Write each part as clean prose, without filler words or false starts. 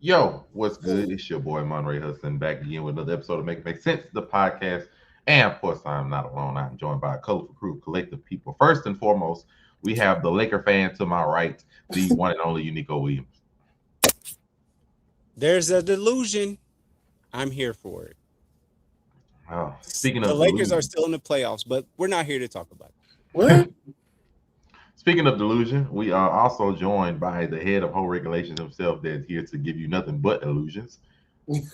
Yo, what's good? It's your boy Monray Hudson back again with another episode of Make Sense, the podcast. And of course, I'm not alone. I'm joined by a colorful crew of collective people. First and foremost, we have the Laker fan to my right, the one and only Unico Williams. There's a delusion. I'm here for it. Oh, speaking The of Lakers delusion, are still in the playoffs, but we're not here to talk about it. What? speaking of delusion, we are also joined by the head of whole regulations himself that's here to give you nothing but illusions.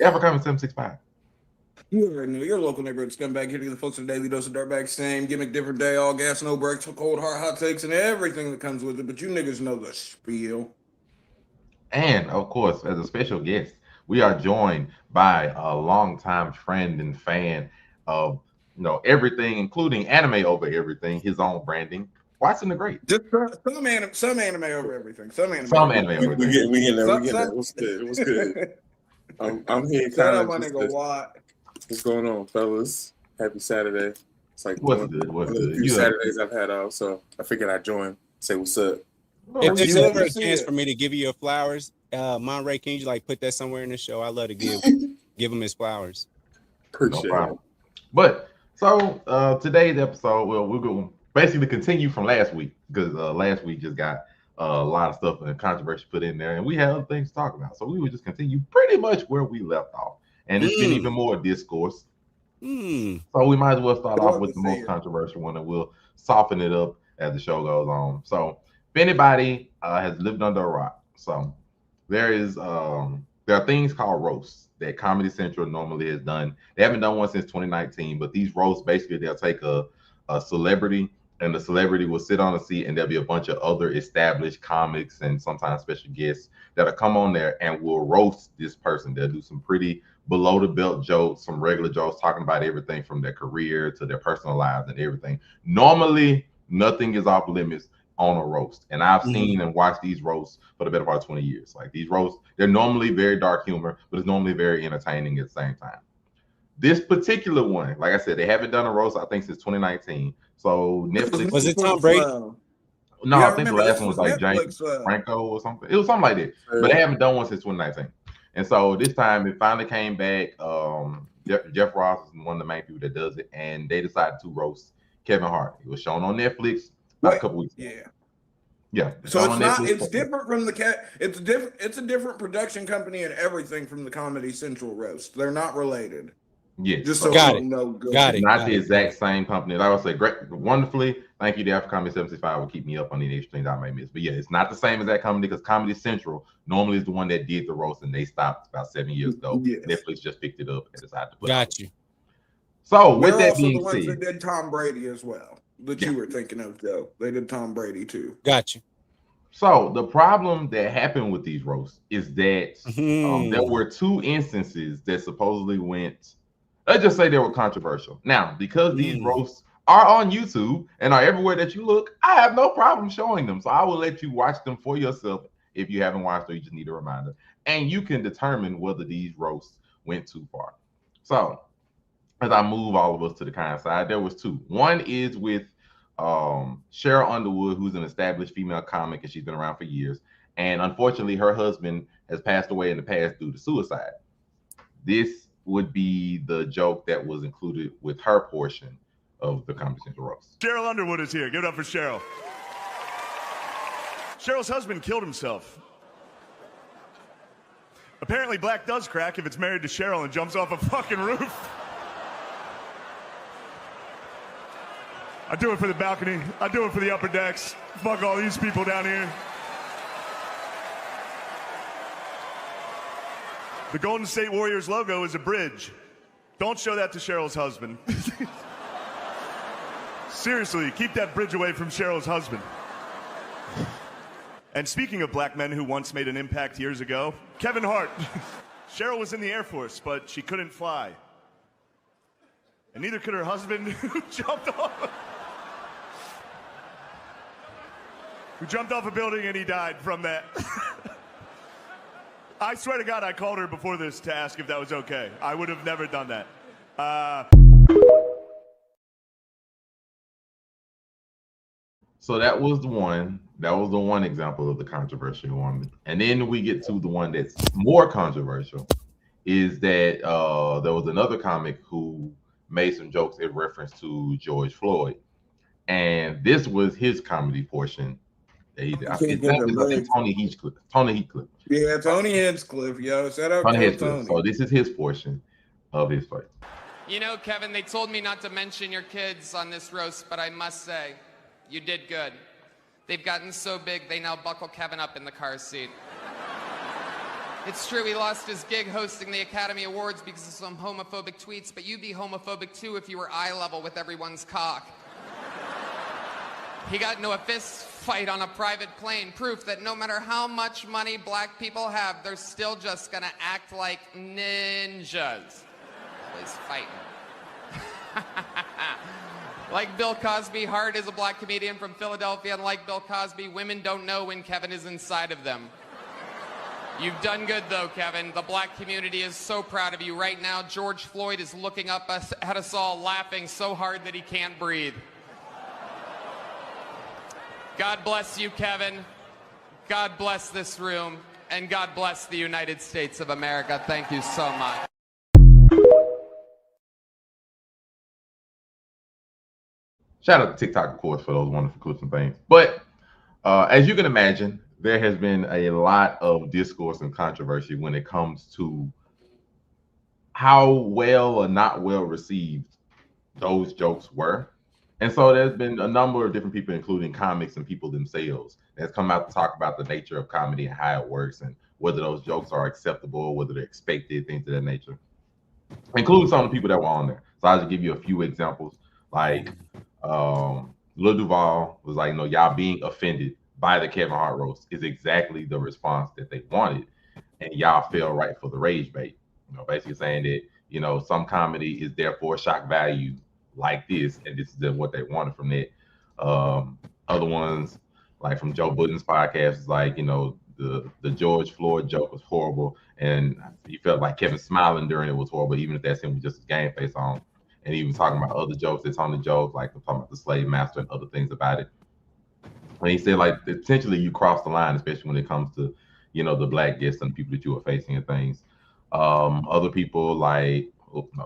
African 765. You already know your local neighborhood scumbag hitting the folks with a daily dose of dirtbag, same gimmick, different day, all gas, no breaks, for cold hard hot takes, and everything that comes with it. But you niggas know the spiel. And of course, as a special guest, we are joined by a longtime friend and fan of everything, including anime over everything, his own branding. Watson the Great. Just some anime over everything. Some anime. Some anime over everything. everything. We getting there. It was good. It was good. I'm here Shout kind out of my just nigga Watt. what's going on, fellas? Happy Saturday. It's like What's one good? What's of the good? few You Saturdays I've had off, so I figured I'd join, say what's up. If there's you ever ever a see chance it? for me to give you your flowers, Monray, can you like put that somewhere in the show? I love to give him his flowers. No Appreciate it. problem. But so today's episode, well, we're going to basically continue from last week because last week just got a lot of stuff and controversy put in there, and we had other things to talk about. So we would just continue pretty much where we left off, and it's been even more discourse. So we might as well start off with the most controversial one, and we'll soften it up as the show goes on. So if anybody has lived under a rock, so there are things called roasts that Comedy Central normally has done. They haven't done one since 2019, but these roasts basically they'll take a celebrity, and the celebrity will sit on a seat, and there'll be a bunch of other established comics and sometimes special guests that'll come on there and will roast this person. They'll do some pretty below the belt jokes, some regular jokes, talking about everything from their career to their personal lives and everything. Normally, nothing is off limits on a roast, and I've seen and watched these roasts for the better part of 20 years. Like these roasts, they're normally very dark humor, but it's normally very entertaining at the same time. This particular one, like I said, they haven't done a roast, I think, since 2019. So Netflix. Was it Tom Brady? No, Yeah, I think the last one was like James Franco or something. It was something like that. But they haven't done one since 2019. And so this time it finally came back. Jeff Ross is one of the main people that does it, and they decided to roast Kevin Hart. It was shown on Netflix about a couple weeks ago. Yeah. So it's not. It's different from the cat. It's different. It's a different production company and everything from the Comedy Central roast. They're not related. Yeah. Just so Got you it. know. Got it. Not the exact same company. Like I say, great, wonderfully. Thank you to African Comedy 75 will keep me up on any extra things I may miss. But yeah, it's not the same as that company because Comedy Central normally is the one that did the roast, and they stopped about 7 years ago. Yes. Netflix just picked it up and decided to put Got it. you. So with They're that also the being ones said, that did Tom Brady as well. That you were thinking of, Joe. They did Tom Brady too. Got you. so the problem that happened with these roasts is that there were two instances that supposedly went. Let's just say they were controversial. Now, because these roasts are on YouTube and are everywhere that you look, I have no problem showing them. So I will let you watch them for yourself if you haven't watched or you just need a reminder. And you can determine whether these roasts went too far. So as I move all of us to the kind side, there was two. One is with Cheryl Underwood, who's an established female comic, and she's been around for years. And unfortunately, her husband has passed away in the past due to suicide. This would be the joke that was included with her portion of the Comedy Central roast. Cheryl Underwood is here. Give it up for Cheryl. Cheryl's husband killed himself. Apparently, black does crack if it's married to Cheryl and jumps off a fucking roof. I do it for the balcony. I do it for the upper decks. Fuck all these people down here. The Golden State Warriors logo is a bridge. Don't show that to Cheryl's husband. Seriously, keep that bridge away from Cheryl's husband. And speaking of black men who once made an impact years ago, Kevin Hart. Cheryl was in the Air Force, but she couldn't fly. And neither could her husband who jumped off a building and he died from that. I swear to God, I called her before this to ask if that was okay. I would have never done that. So that was the one. That was the one example of the controversial one. And then we get to the one that's more controversial is that there was another comic who made some jokes in reference to George Floyd. And this was his comedy portion. That he did. You His can't name get is, the I think, legs. Tony Heathcliff. Tony Heathcliff. Yeah, Tony Hinchcliffe, yo. Shout out Tony to Heathcliff. Tony. So this is his portion of his fight. You know, Kevin, they told me not to mention your kids on this roast, but I must say, you did good. They've gotten so big, they now buckle Kevin up in the car seat. It's true he lost his gig hosting the Academy Awards because of some homophobic tweets, but you'd be homophobic too if you were eye level with everyone's cock. He got into a fist fight on a private plane, proof that no matter how much money black people have, they're still just gonna act like ninjas. Always fighting. Like Bill Cosby, Hart is a black comedian from Philadelphia, and like Bill Cosby, women don't know when Kevin is inside of them. You've done good, though, Kevin. The black community is so proud of you. Right now, George Floyd is looking up at us all, laughing so hard that he can't breathe. God bless you, Kevin. God bless this room. And God bless the United States of America. Thank you so much. Shout out to TikTok, of course, for those wonderful clips and things. But as you can imagine, there has been a lot of discourse and controversy when it comes to how well or not well received those jokes were. And so there's been a number of different people, including comics and people themselves, that's come out to talk about the nature of comedy and how it works and whether those jokes are acceptable, whether they're expected, things of that nature, including some of the people that were on there. So I'll just give you a few examples. Like Lil Duval was like, y'all being offended by the Kevin Hart roast is exactly the response that they wanted. And y'all fell right for the rage bait. Basically saying that, some comedy is there for shock value like this, and this is what they wanted from it. Other ones, like from Joe Budden's podcast, is like, the George Floyd joke was horrible, and he felt like Kevin smiling during it was horrible, even if that's him with just his game face on. And he was talking about other jokes that's on the jokes, like talking about the slave master and other things about it. And he said, like, potentially you cross the line, especially when it comes to, the black guests and people that you are facing and things. Other people like,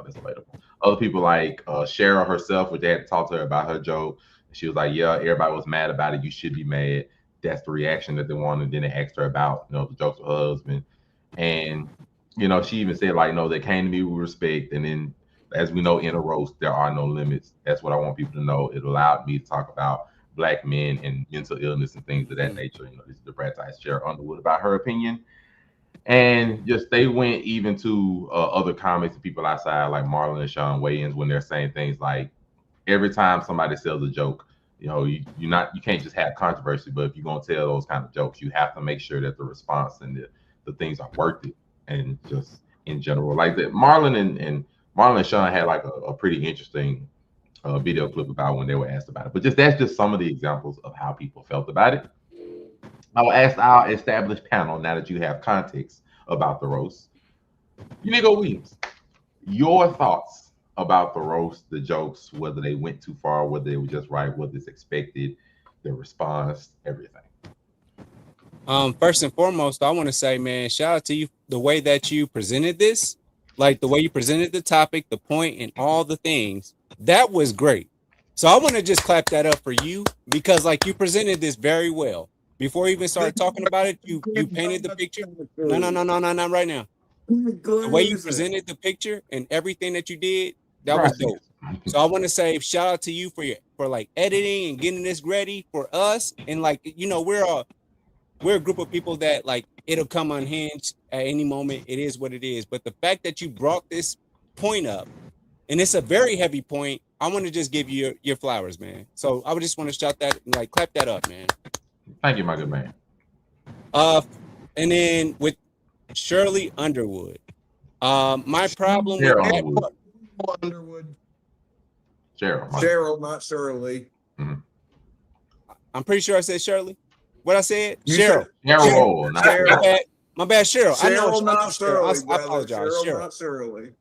that's later. Other people like Cheryl herself, which they had to talk to her about her joke. She was like, yeah, everybody was mad about it. You should be mad. That's the reaction that they wanted. Then they asked her about, the jokes with her husband. And, she even said, like, no, they came to me with respect. And then, as we know, in a roast, there are no limits. That's what I want people to know. It allowed me to talk about black men and mental illness and things of that nature. This is the Brad Tice Cheryl Underwood about her opinion. And just they went even to other comics and people outside like Marlon and Sean Wayans when they're saying things like, every time somebody sells a joke, you can't just have controversy, but if you're gonna tell those kind of jokes, you have to make sure that the response and the things are worth it. And just in general, like that, Marlon and Sean had like a pretty interesting video clip about when they were asked about it. But that's just some of the examples of how people felt about it. I'll ask our established panel, now that you have context about the roast. Unigo Williams, your thoughts about the roast, the jokes, whether they went too far, whether they were just right, whether it's expected, the response, everything. First and foremost, I want to say, man, shout out to you, the way that you presented this, like the way you presented the topic, the point, and all the things. That was great. So I want to just clap that up for you, because like you presented this very well. Before we even started talking about it, you painted the picture. No, not right now. The way you presented the picture and everything that you did, that was dope. So I want to say shout out to you for like editing and getting this ready for us. And like, we're a group of people that like it'll come unhinged at any moment. It is what it is. But the fact that you brought this point up, and it's a very heavy point, I want to just give you your flowers, man. So I would just want to shout that, like clap that up, man. Thank you, my good man. And then with Shirley Underwood, my problem with that Underwood. Cheryl, not Shirley. Mm-hmm. I'm pretty sure I said Shirley. What I said? Cheryl. My bad, Cheryl. I know not Shirley. I apologize, Cheryl. Not Shirley.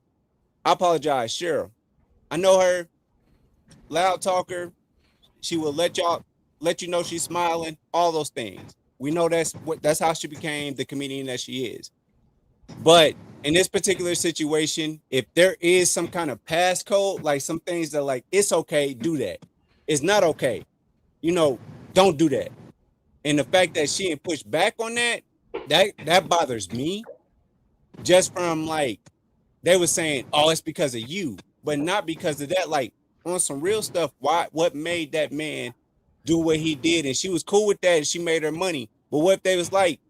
I apologize, Cheryl. I know her, loud talker. She will let y'all let you know she's smiling, all those things. We know that's how she became the comedian that she is. But in this particular situation, if there is some kind of passcode, like some things that like it's okay, do that. It's not okay, don't do that. And the fact that she didn't push back on that bothers me. Just from like they were saying, oh, it's because of you, but not because of that. Like on some real stuff, what made that man do what he did? And she was cool with that and she made her money. But what if they was like,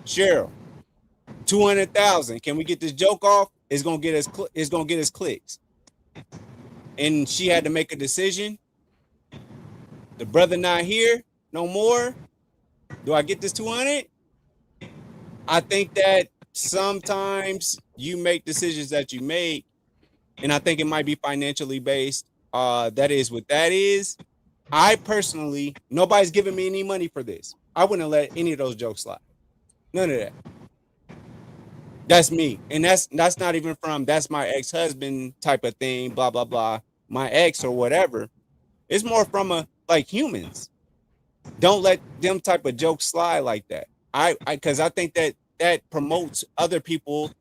Cheryl, 200,000, can we get this joke off? It's gonna get us clicks. And she had to make a decision. The brother not here no more. Do I get this 200? I think that sometimes you make decisions that you make, and I think it might be financially based. That is what that is. I personally, nobody's giving me any money for this. I wouldn't let any of those jokes slide. None of that. That's me. And that's not even from that's my ex-husband type of thing, blah, blah, blah. My ex or whatever. It's more from a like humans. Don't let them type of jokes slide like that. Because I think that promotes other people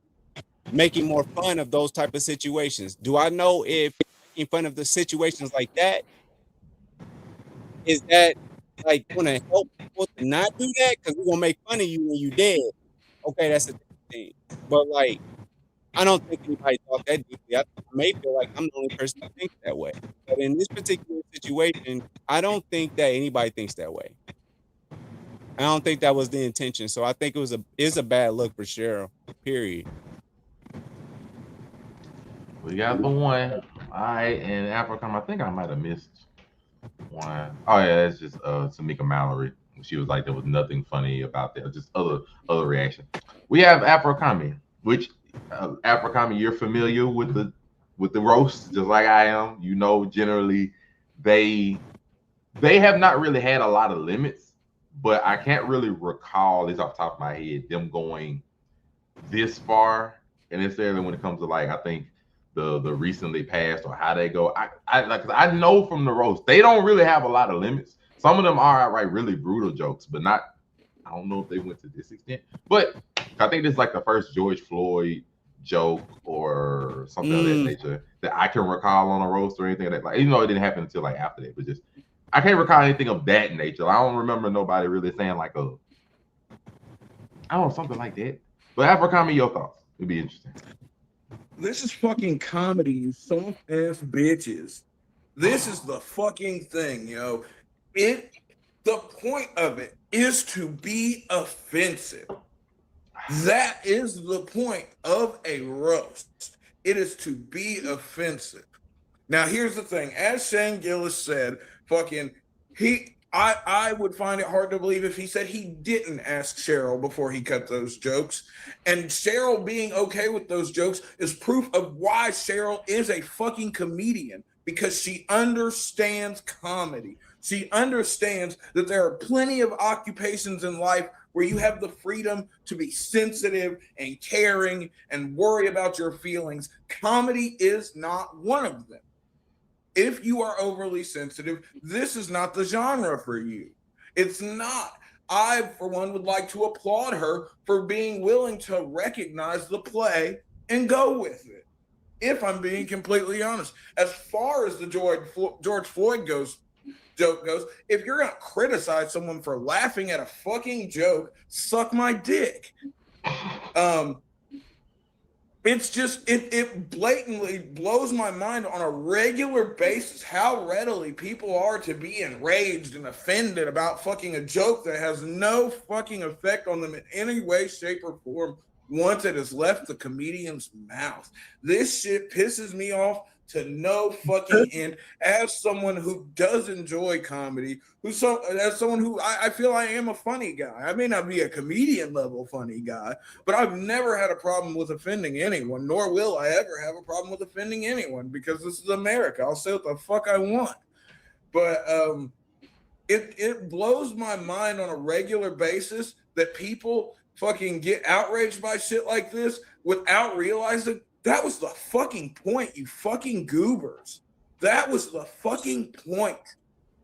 making more fun of those type of situations. Do I know if making fun of the situations like that is that like going to help people to not do that? Because we're gonna make fun of you when you dead. Okay, that's a different thing. But like, I don't think anybody thought that deeply. I may feel like I'm the only person that thinks that way. But in this particular situation, I don't think that anybody thinks that way. I don't think that was the intention. So I think it's a bad look for Cheryl. Period. We got the one. All right, and Africa, I think I might have missed one. Oh yeah, that's just Tamika Mallory. She was like, there was nothing funny about that. Just other reaction. We have Afro-Kami, which Afro-Kami, you're familiar with the roast, just like I am. Generally they have not really had a lot of limits, but I can't really recall this off the top of my head them going this far. And necessarily when it comes to like, I think the recently passed or how they go. I know from the roast they don't really have a lot of limits. Some of them are outright really brutal jokes, but not. I don't know if they went to this extent. But I think this is like the first George Floyd joke or something of that nature that I can recall on a roast or anything like that. Like, even though it didn't happen until like after that, but just I can't recall anything of that nature. I don't remember nobody really saying like I don't know, something like that. But Afro-Kami, your thoughts? It'd be interesting. This is fucking comedy, you soft ass bitches. This is the fucking thing, yo. The point of it is to be offensive. That is the point of a roast. It is to be offensive. Now, here's the thing. As Shane Gillis said, I would find it hard to believe if he said he didn't ask Cheryl before he cut those jokes. And Cheryl being okay with those jokes is proof of why Cheryl is a fucking comedian, because she understands comedy. She understands that there are plenty of occupations in life where you have the freedom to be sensitive and caring and worry about your feelings. Comedy is not one of them. If you are overly sensitive, this is not the genre for you. It's not. I, for one, would like to applaud her for being willing to recognize the play and go with it. If I'm being completely honest, as far as the George Floyd joke goes, if you're going to criticize someone for laughing at a fucking joke, suck my dick. It's just, it blatantly blows my mind on a regular basis how readily people are to be enraged and offended about fucking a joke that has no fucking effect on them in any way, shape, or form once it has left the comedian's mouth. This shit pisses me off to no fucking end. As someone who does enjoy comedy, as someone who I feel I am a funny guy. I may not be a comedian level funny guy, but I've never had a problem with offending anyone, nor will I ever have a problem with offending anyone, because this is America. I'll say what the fuck I want. But it blows my mind on a regular basis that people fucking get outraged by shit like this without realizing that was the fucking point, you fucking goobers. That was the fucking point.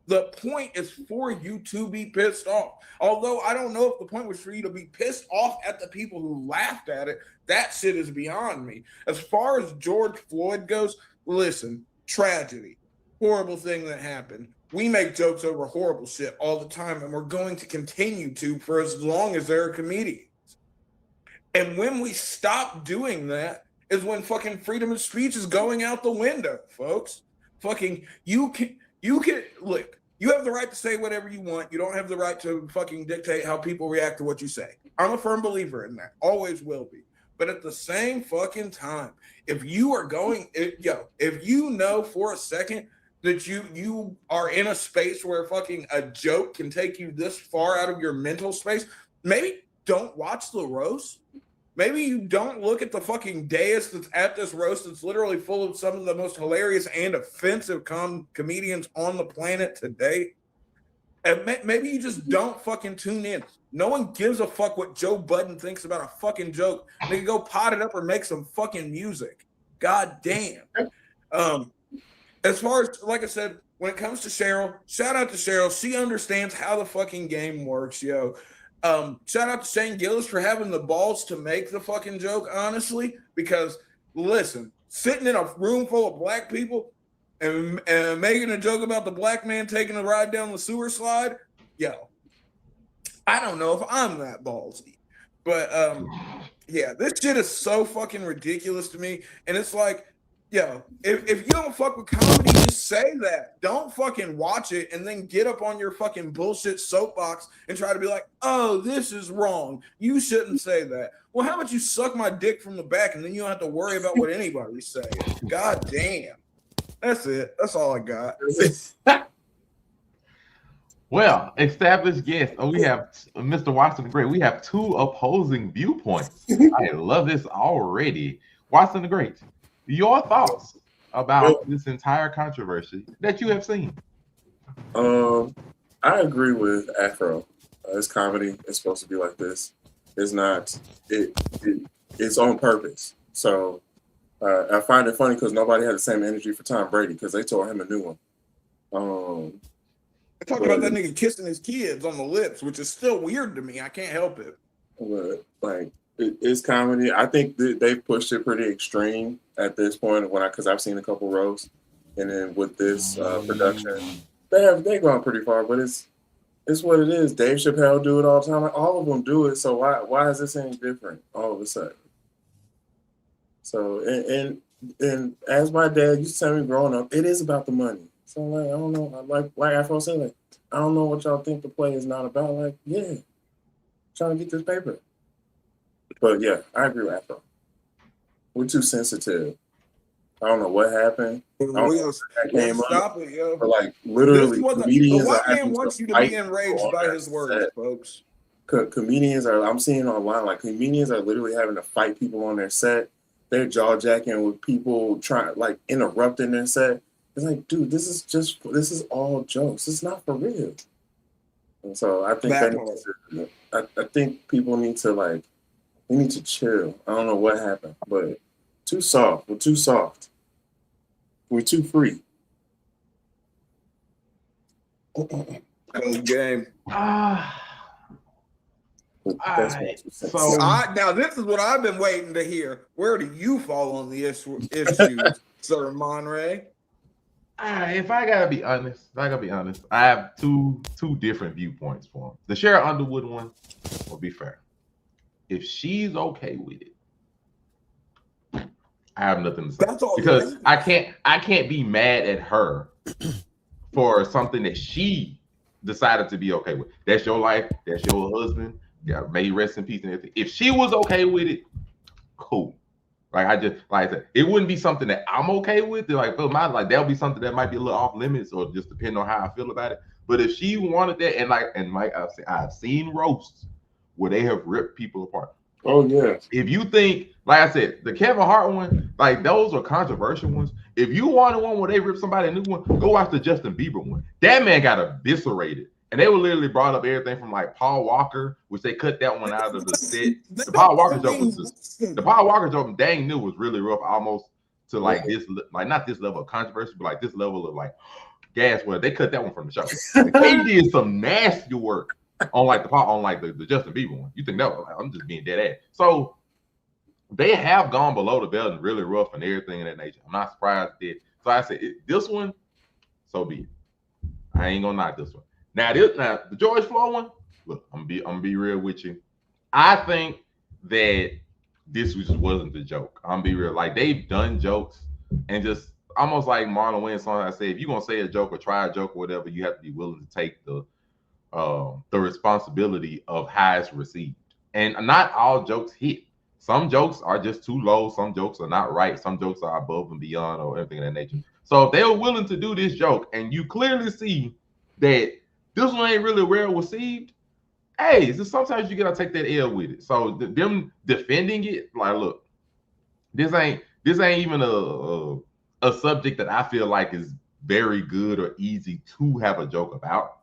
The point is for you to be pissed off. Although I don't know if the point was for you to be pissed off at the people who laughed at it. That shit is beyond me. As far as George Floyd goes, listen, tragedy, horrible thing that happened. We make jokes over horrible shit all the time, and we're going to continue to for as long as there are comedians. And when we stop doing that is when fucking freedom of speech is going out the window, folks. Fucking, you can look, you have the right to say whatever you want. You don't have the right to fucking dictate how people react to what you say. I'm a firm believer in that. Always will be. But at the same fucking time, if you are going, if you know for a second that you are in a space where fucking a joke can take you this far out of your mental space, maybe don't watch the roast. Maybe you don't look at the fucking dais that's at this roast that's literally full of some of the most hilarious and offensive comedians on the planet today. And maybe you just don't fucking tune in. No one gives a fuck what Joe Budden thinks about a fucking joke. They can go pot it up or make some fucking music. God damn. As far as, like I said, when it comes to Cheryl, shout out to Cheryl. She understands how the fucking game works, yo. Shout out to Shane Gillis for having the balls to make the fucking joke, honestly, because listen, sitting in a room full of black people and making a joke about the black man taking a ride down the sewer slide, yo, I don't know if I'm that ballsy, but yeah, this shit is so fucking ridiculous to me, and it's like, yo, if you don't fuck with comedy, just say that. Don't fucking watch it and then get up on your fucking bullshit soapbox and try to be like, oh, this is wrong. You shouldn't say that. Well, how about you suck my dick from the back and then you don't have to worry about what anybody's saying? God damn. That's it. That's all I got. Well, established guest. Oh, we have Mr. Watson the Great. We have two opposing viewpoints. I love this already. Watson the Great, your thoughts about this entire controversy that you have seen? I agree with Afro. It's comedy. It's supposed to be like this. It's not. It's on purpose. So I find it funny because nobody had the same energy for Tom Brady because they told him a new one. I talked about that nigga kissing his kids on the lips, which is still weird to me. I can't help it. But like, it's comedy. I think they've pushed it pretty extreme at this point. Because I've seen a couple roasts, and then with this production, they've gone pretty far. But it's what it is. Dave Chappelle do it all the time. Like, all of them do it. So why is this any different all of a sudden? So and as my dad used to tell me growing up, it is about the money. So like, I don't know. Like Afro said, like, I don't know what y'all think the play is not about. Like, yeah, trying to get this paper. But yeah, I agree with Afro. We're too sensitive. I don't know what happened. I don't know that came Stop up. it, yo. But like, literally, comedians the white are man wants you to be enraged by his words, folks. Comedians are, I'm seeing online, like, comedians are literally having to fight people on their set. They're jaw jacking with people trying, like, interrupting their set. It's like, dude, this is all jokes. It's not for real. And so I think I think people need to, like, we need to chill. I don't know what happened, but too soft. We're too soft. We're too free. Cold game. Now this is what I've been waiting to hear. Where do you fall on the issues, Sir Monray? If I gotta be honest, I have two different viewpoints for him. The Cheryl Underwood one will be fair. If she's okay with it, I have nothing to say. That's all because I can't be mad at her for something that she decided to be okay with. That's your life. That's your husband. Yeah, may he rest in peace and everything. If she was okay with it, cool. Like I said, it wouldn't be something that I'm okay with. Like, that'll be something that might be a little off limits or just depend on how I feel about it. But if she wanted that, and Mike, I've seen roasts where they have ripped people apart. Oh yeah. If you think, like I said, the Kevin Hart one, like those are controversial ones. If you want one where they rip somebody a new one, go watch the Justin Bieber one. That man got eviscerated. And they were literally brought up everything from like Paul Walker, which they cut that one out of the set. The Paul Walker joke dang knew was really rough, almost to like this, like not this level of controversy, but like this level of like, gas well. They cut that one from the show. Like, they did some nasty work on the Justin Bieber one. You think that was, I'm just being dead ass. So they have gone below the belt and really rough and everything of that nature. I'm not surprised that. So I said this one, so be it. I ain't gonna knock this one. Now the George Floyd one. Look, I'm gonna be real with you. I think that this just wasn't the joke. I'm gonna be real. Like, they've done jokes and just almost like Marlon Wayans song. I say, if you're gonna say a joke or try a joke or whatever, you have to be willing to take the responsibility of how it's received. And not all jokes hit. Some jokes are just too low. Some jokes are not right. Some jokes are above and beyond or everything of that nature. So if they were willing to do this joke, and you clearly see that this one ain't really well received, hey, so sometimes you gotta take that L with it. So them defending it, like, look, this ain't even a subject that I feel like is very good or easy to have a joke about.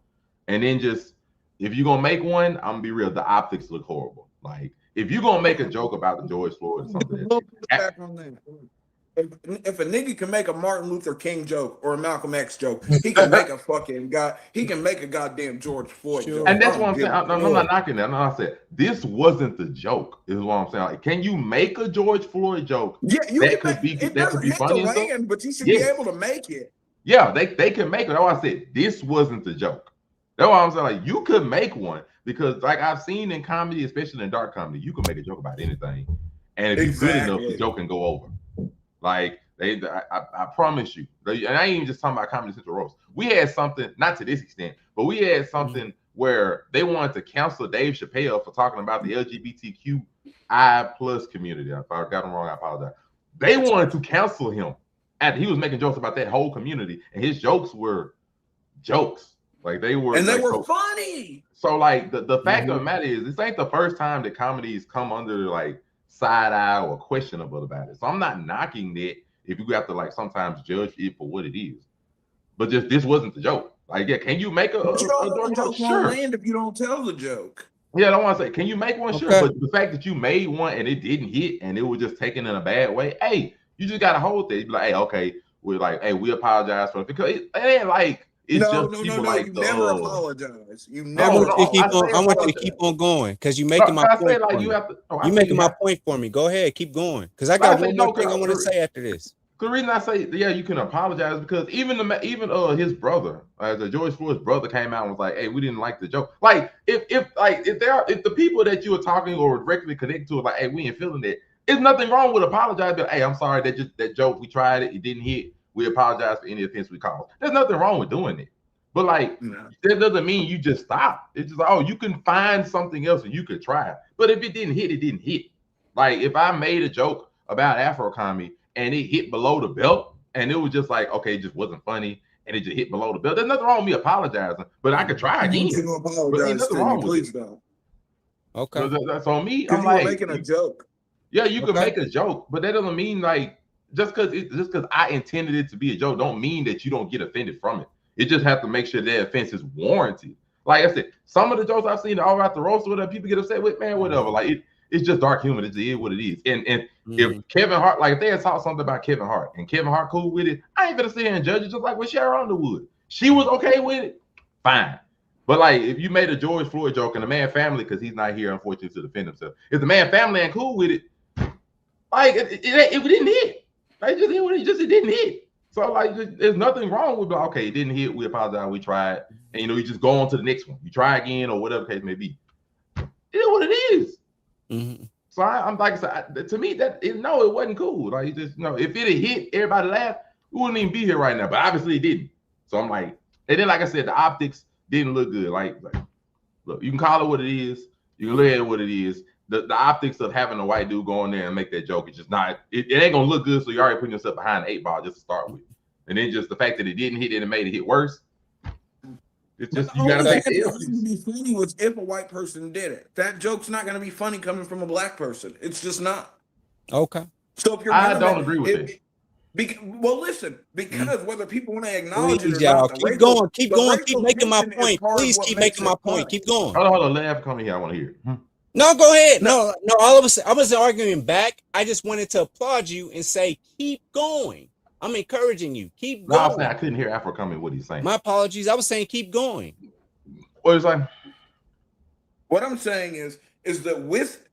And then just, if you're gonna make one, I'm gonna be real, the optics look horrible. Like, if you're gonna make a joke about the George Floyd or something, if a nigga can make a Martin Luther King joke or a Malcolm X joke, he can make a goddamn George Floyd joke. And that's what I'm saying. I'm not knocking that. No, I said this wasn't the joke. Is what I'm saying. Like, can you make a George Floyd joke? Yeah, that could be funny, land, but you should be able to make it. Yeah, they can make it. That's why I said this wasn't the joke. That's why I'm saying, like, you could make one, because like I've seen in comedy, especially in dark comedy, you can make a joke about anything, and if you're good enough, the joke can go over. Like, I promise you. And I ain't even just talking about Comedy Central roast. We had something, not to this extent, but we had something where they wanted to cancel Dave Chappelle for talking about the LGBTQI plus community. If I got him wrong, I apologize. They wanted to cancel him after he was making jokes about that whole community, and his jokes were jokes. Like, they were, and they were funny. So like the fact of the matter is, this ain't the first time that comedies come under like side eye or questionable about it. So I'm not knocking that if you have to like sometimes judge it for what it is. But just this wasn't the joke. Like, yeah, can you make a joke? Sure. Land if you don't tell the joke. Yeah, I don't want to say, can you make one? Okay. Sure. But the fact that you made one and it didn't hit and it was just taken in a bad way, hey, you just gotta hold that. You be like, hey, okay, we're like, hey, we apologize for it, because it ain't like it's no. Like you never apologize. You never. I want you to keep on going, because you're making my point. Like, you making my point for me. Go ahead, keep going, because I got one more thing I want to say after this. The reason I say, yeah, you can apologize, because even his brother, the George Floyd's brother, came out and was like, hey, we didn't like the joke. Like, if the people that you were talking or directly connected to are like, hey, we ain't feeling that, there's nothing wrong with apologizing. But hey, I'm sorry, that joke, we tried it didn't hit. We apologize for any offense we caused. There's nothing wrong with doing it. But like, that doesn't mean you just stop. It's just like, oh, you can find something else and you could try. But if it didn't hit, it didn't hit. Like, if I made a joke about Afro comedy and it hit below the belt, and it was just like, okay, it just wasn't funny, and it just hit below the belt, there's nothing wrong with me apologizing, but I could try again. There's nothing wrong with it. Don't. Okay. So that's on me. I'm like, making a joke. Yeah, you can make a joke, but that doesn't mean like, just because I intended it to be a joke don't mean that you don't get offended from it. You just have to make sure that offense is warranted. Like I said, some of the jokes I've seen all about the roast or whatever, people get upset with, man, whatever. Like, it's just dark humor. It is what it is. And if Kevin Hart, like, if they had talked something about Kevin Hart and Kevin Hart cool with it, I ain't gonna sit here and judge it, just like with Sharon Underwood. She was okay with it, fine. But like, if you made a George Floyd joke and the man family, because he's not here, unfortunately, to defend himself, if the man family ain't cool with it, like, it didn't hit. Like, it didn't hit. So like, there's nothing wrong with, okay, it didn't hit, we apologize, we tried, and you just go on to the next one. You try again or whatever the case may be. It is what it is. So I'm like, to me, it wasn't cool. Like, if it had hit, everybody laughed, we wouldn't even be here right now. But obviously it didn't. So I'm like, and then like I said, the optics didn't look good. Like look, you can call it what it is. You can look at it what it is. The optics of having a white dude go in there and make that joke, it's just not. It ain't gonna look good. So you're already putting yourself behind the 8 ball just to start with, and then just the fact that it didn't hit and it made it hit worse. It's just, you gotta make it. What's gonna be funny was if a white person did it. That joke's not gonna be funny coming from a black person. It's just not. Okay. So if you're, I don't agree with it. Well, listen, because whether people want to acknowledge it or y'all, not, keep going, keep making my point. Please keep making my point. Keep going. Hold on, let him come in here. I want to hear it. No, go ahead. No, all of us. I wasn't arguing back. I just wanted to applaud you and say, keep going. I'm encouraging you. Keep No, I'm going. saying I couldn't hear Afro comment what he's saying. My apologies. I was saying keep going. What is like? What I'm saying is that with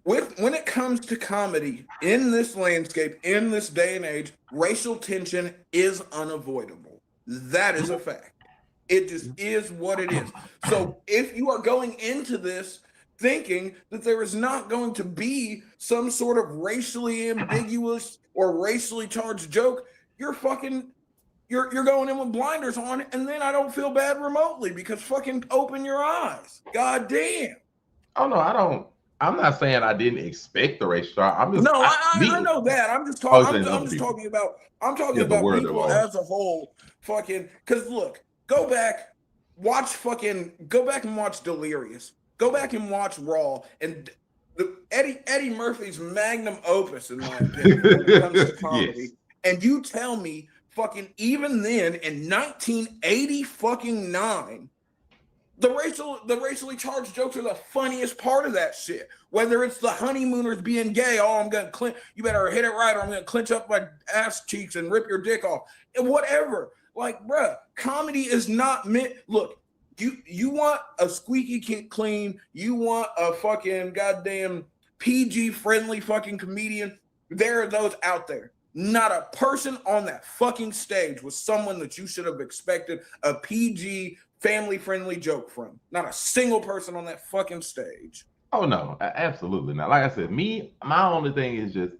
when it comes to comedy in this landscape, in this day and age, racial tension is unavoidable. That is a fact. It just is what it is. So if you are going into this thinking that there is not going to be some sort of racially ambiguous or racially charged joke, you're going in with blinders on, and then I don't feel bad remotely because fucking open your eyes. God damn. Oh no, I don't. I'm not saying I didn't expect the race star. I'm just I know that. I'm just talking. I'm just talking about. I'm talking about people as a whole. Fucking. Because look, go back and watch Delirious. Go back and watch Raw and Eddie Murphy's magnum opus, in my opinion, when it comes to comedy. Yes. And you tell me, fucking, even then in 1989. The racially charged jokes are the funniest part of that shit. Whether it's the honeymooners being gay, I'm gonna clench. You better hit it right, or I'm gonna clench up my ass cheeks and rip your dick off, and whatever. Like, bruh, comedy is not meant. Look, you want a squeaky clean. You want a fucking goddamn PG friendly fucking comedian. There are those out there. Not a person on that fucking stage was someone that you should have expected a PG family-friendly joke from. Not a single person on that fucking stage. Oh no, absolutely not. Like I said, my only thing is just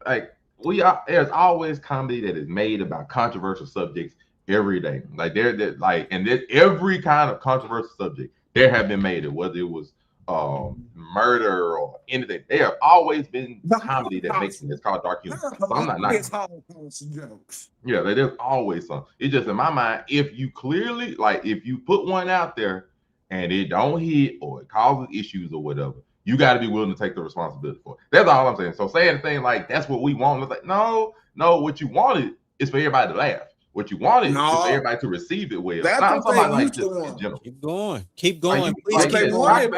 like there's always comedy that is made about controversial subjects every day. Like every kind of controversial subject there have been made, whether it was murder or anything. There have always been comedy that makes it. It's called dark humor. So I'm not knocking. Jokes. Yeah, there's always some. It's just in my mind, if you put one out there and it don't hit or it causes issues or whatever, you got to be willing to take the responsibility for it. That's all I'm saying. So saying a thing like that's what we want, it's like no, what you wanted is for everybody to laugh. What you wanted is for everybody to receive it well. That's what they used to want. Keep going. What they wanted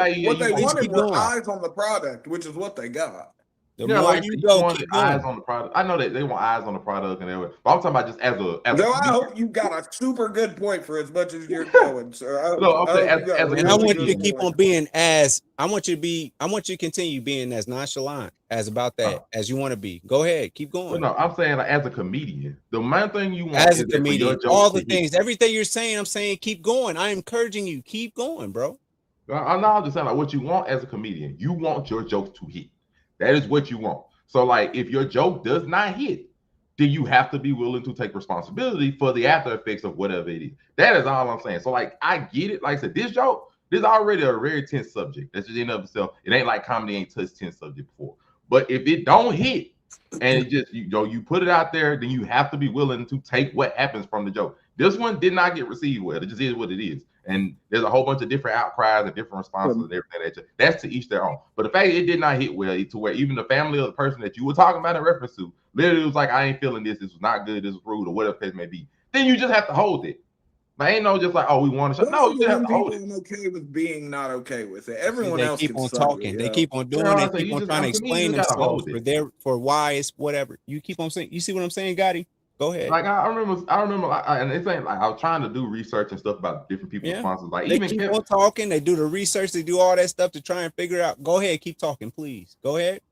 were eyes on the product, which is what they got. The more you go, keep eyes on the product. I know that they want eyes on the product and everything, but I'm talking about just as a. I hope you got a super good point for as much as you're going, sir. I want you to keep on being I want you to continue being as nonchalant as about that as you want to be. Go ahead, keep going. No, I'm saying as a comedian, the main thing you want as a comedian, all the things, everything you're saying, I'm saying keep going. I'm encouraging you, keep going, bro. I'm not just saying like what you want as a comedian. You want your jokes to hit. That is what you want. So, like, if your joke does not hit, then you have to be willing to take responsibility for the after effects of whatever it is. That is all I'm saying. So, like, I get it. Like I said, this joke, this is already a very tense subject. That's just in and of itself. It ain't like comedy ain't touched tense subject before. But if it don't hit and it just you put it out there, then you have to be willing to take what happens from the joke. This one did not get received well. It just is what it is. And there's a whole bunch of different outcries and different responses and everything. That's to each their own. But the fact it did not hit well to where even the family of the person that you were talking about in reference to literally was like, I ain't feeling this. This was not good. This was rude or whatever the case may be. Then you just have to hold it. But ain't no just like, we want to show. No, you just have to hold it. I'm okay with being not okay with it. Everyone else keep on talking. They keep on doing it. They keep on trying to explain themselves for why it's whatever. You keep on saying. You see what I'm saying, Gotti? Go ahead. Like I remember, and it's ain't like I was trying to do research and stuff about different people's responses. Like they keep on talking, they do the research, they do all that stuff to try and figure out. Go ahead, keep talking, please. Go ahead.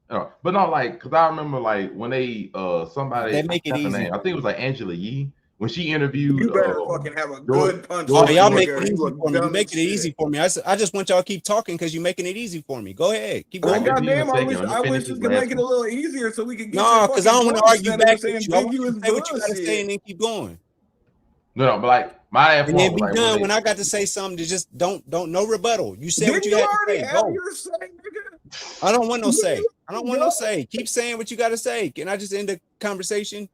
But not like because I remember like when they somebody they make it easy. I think it was like Angela Yee when she interviewed. You better fucking have a good punch. Y'all make it easy for me. You making it easy for me. I just want y'all to keep talking because you're making it easy for me. Go ahead, keep going. Goddamn, I wish you could make it a little easier so we could get. No, because I don't want to argue back with you. I want you to say what you got to say and then keep going. No, but like my and then be done when I got to say something. To just don't no rebuttal. You said what you had to say. Go. I don't want no say. I don't want no say. Keep saying what you got to say. Can I just end the conversation?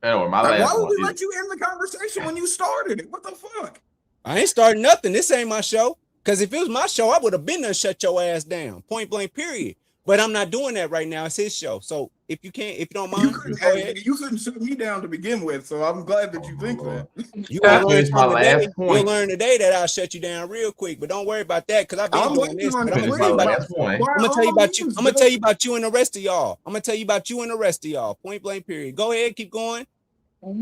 Anyway, why would we let you end the conversation when you started it? What the fuck? I ain't starting nothing. This ain't my show. Because if it was my show, I would have been there shut your ass down. Point blank, period. But I'm not doing that right now. It's his show. So if you don't mind, Go ahead. You couldn't shut me down to begin with, so I'm glad that you think that. You I will learn finished my something today. last point. You'll learn today that I'll shut you down real quick. But don't worry about that because I've been I'm doing waiting this. on But I'm gonna Finish tell my you about. last point. I'm gonna tell you about you. I'm gonna tell you about you and the rest of y'all. I'm gonna tell you about you and the rest of y'all. Point blank. Period. Go ahead. Keep going.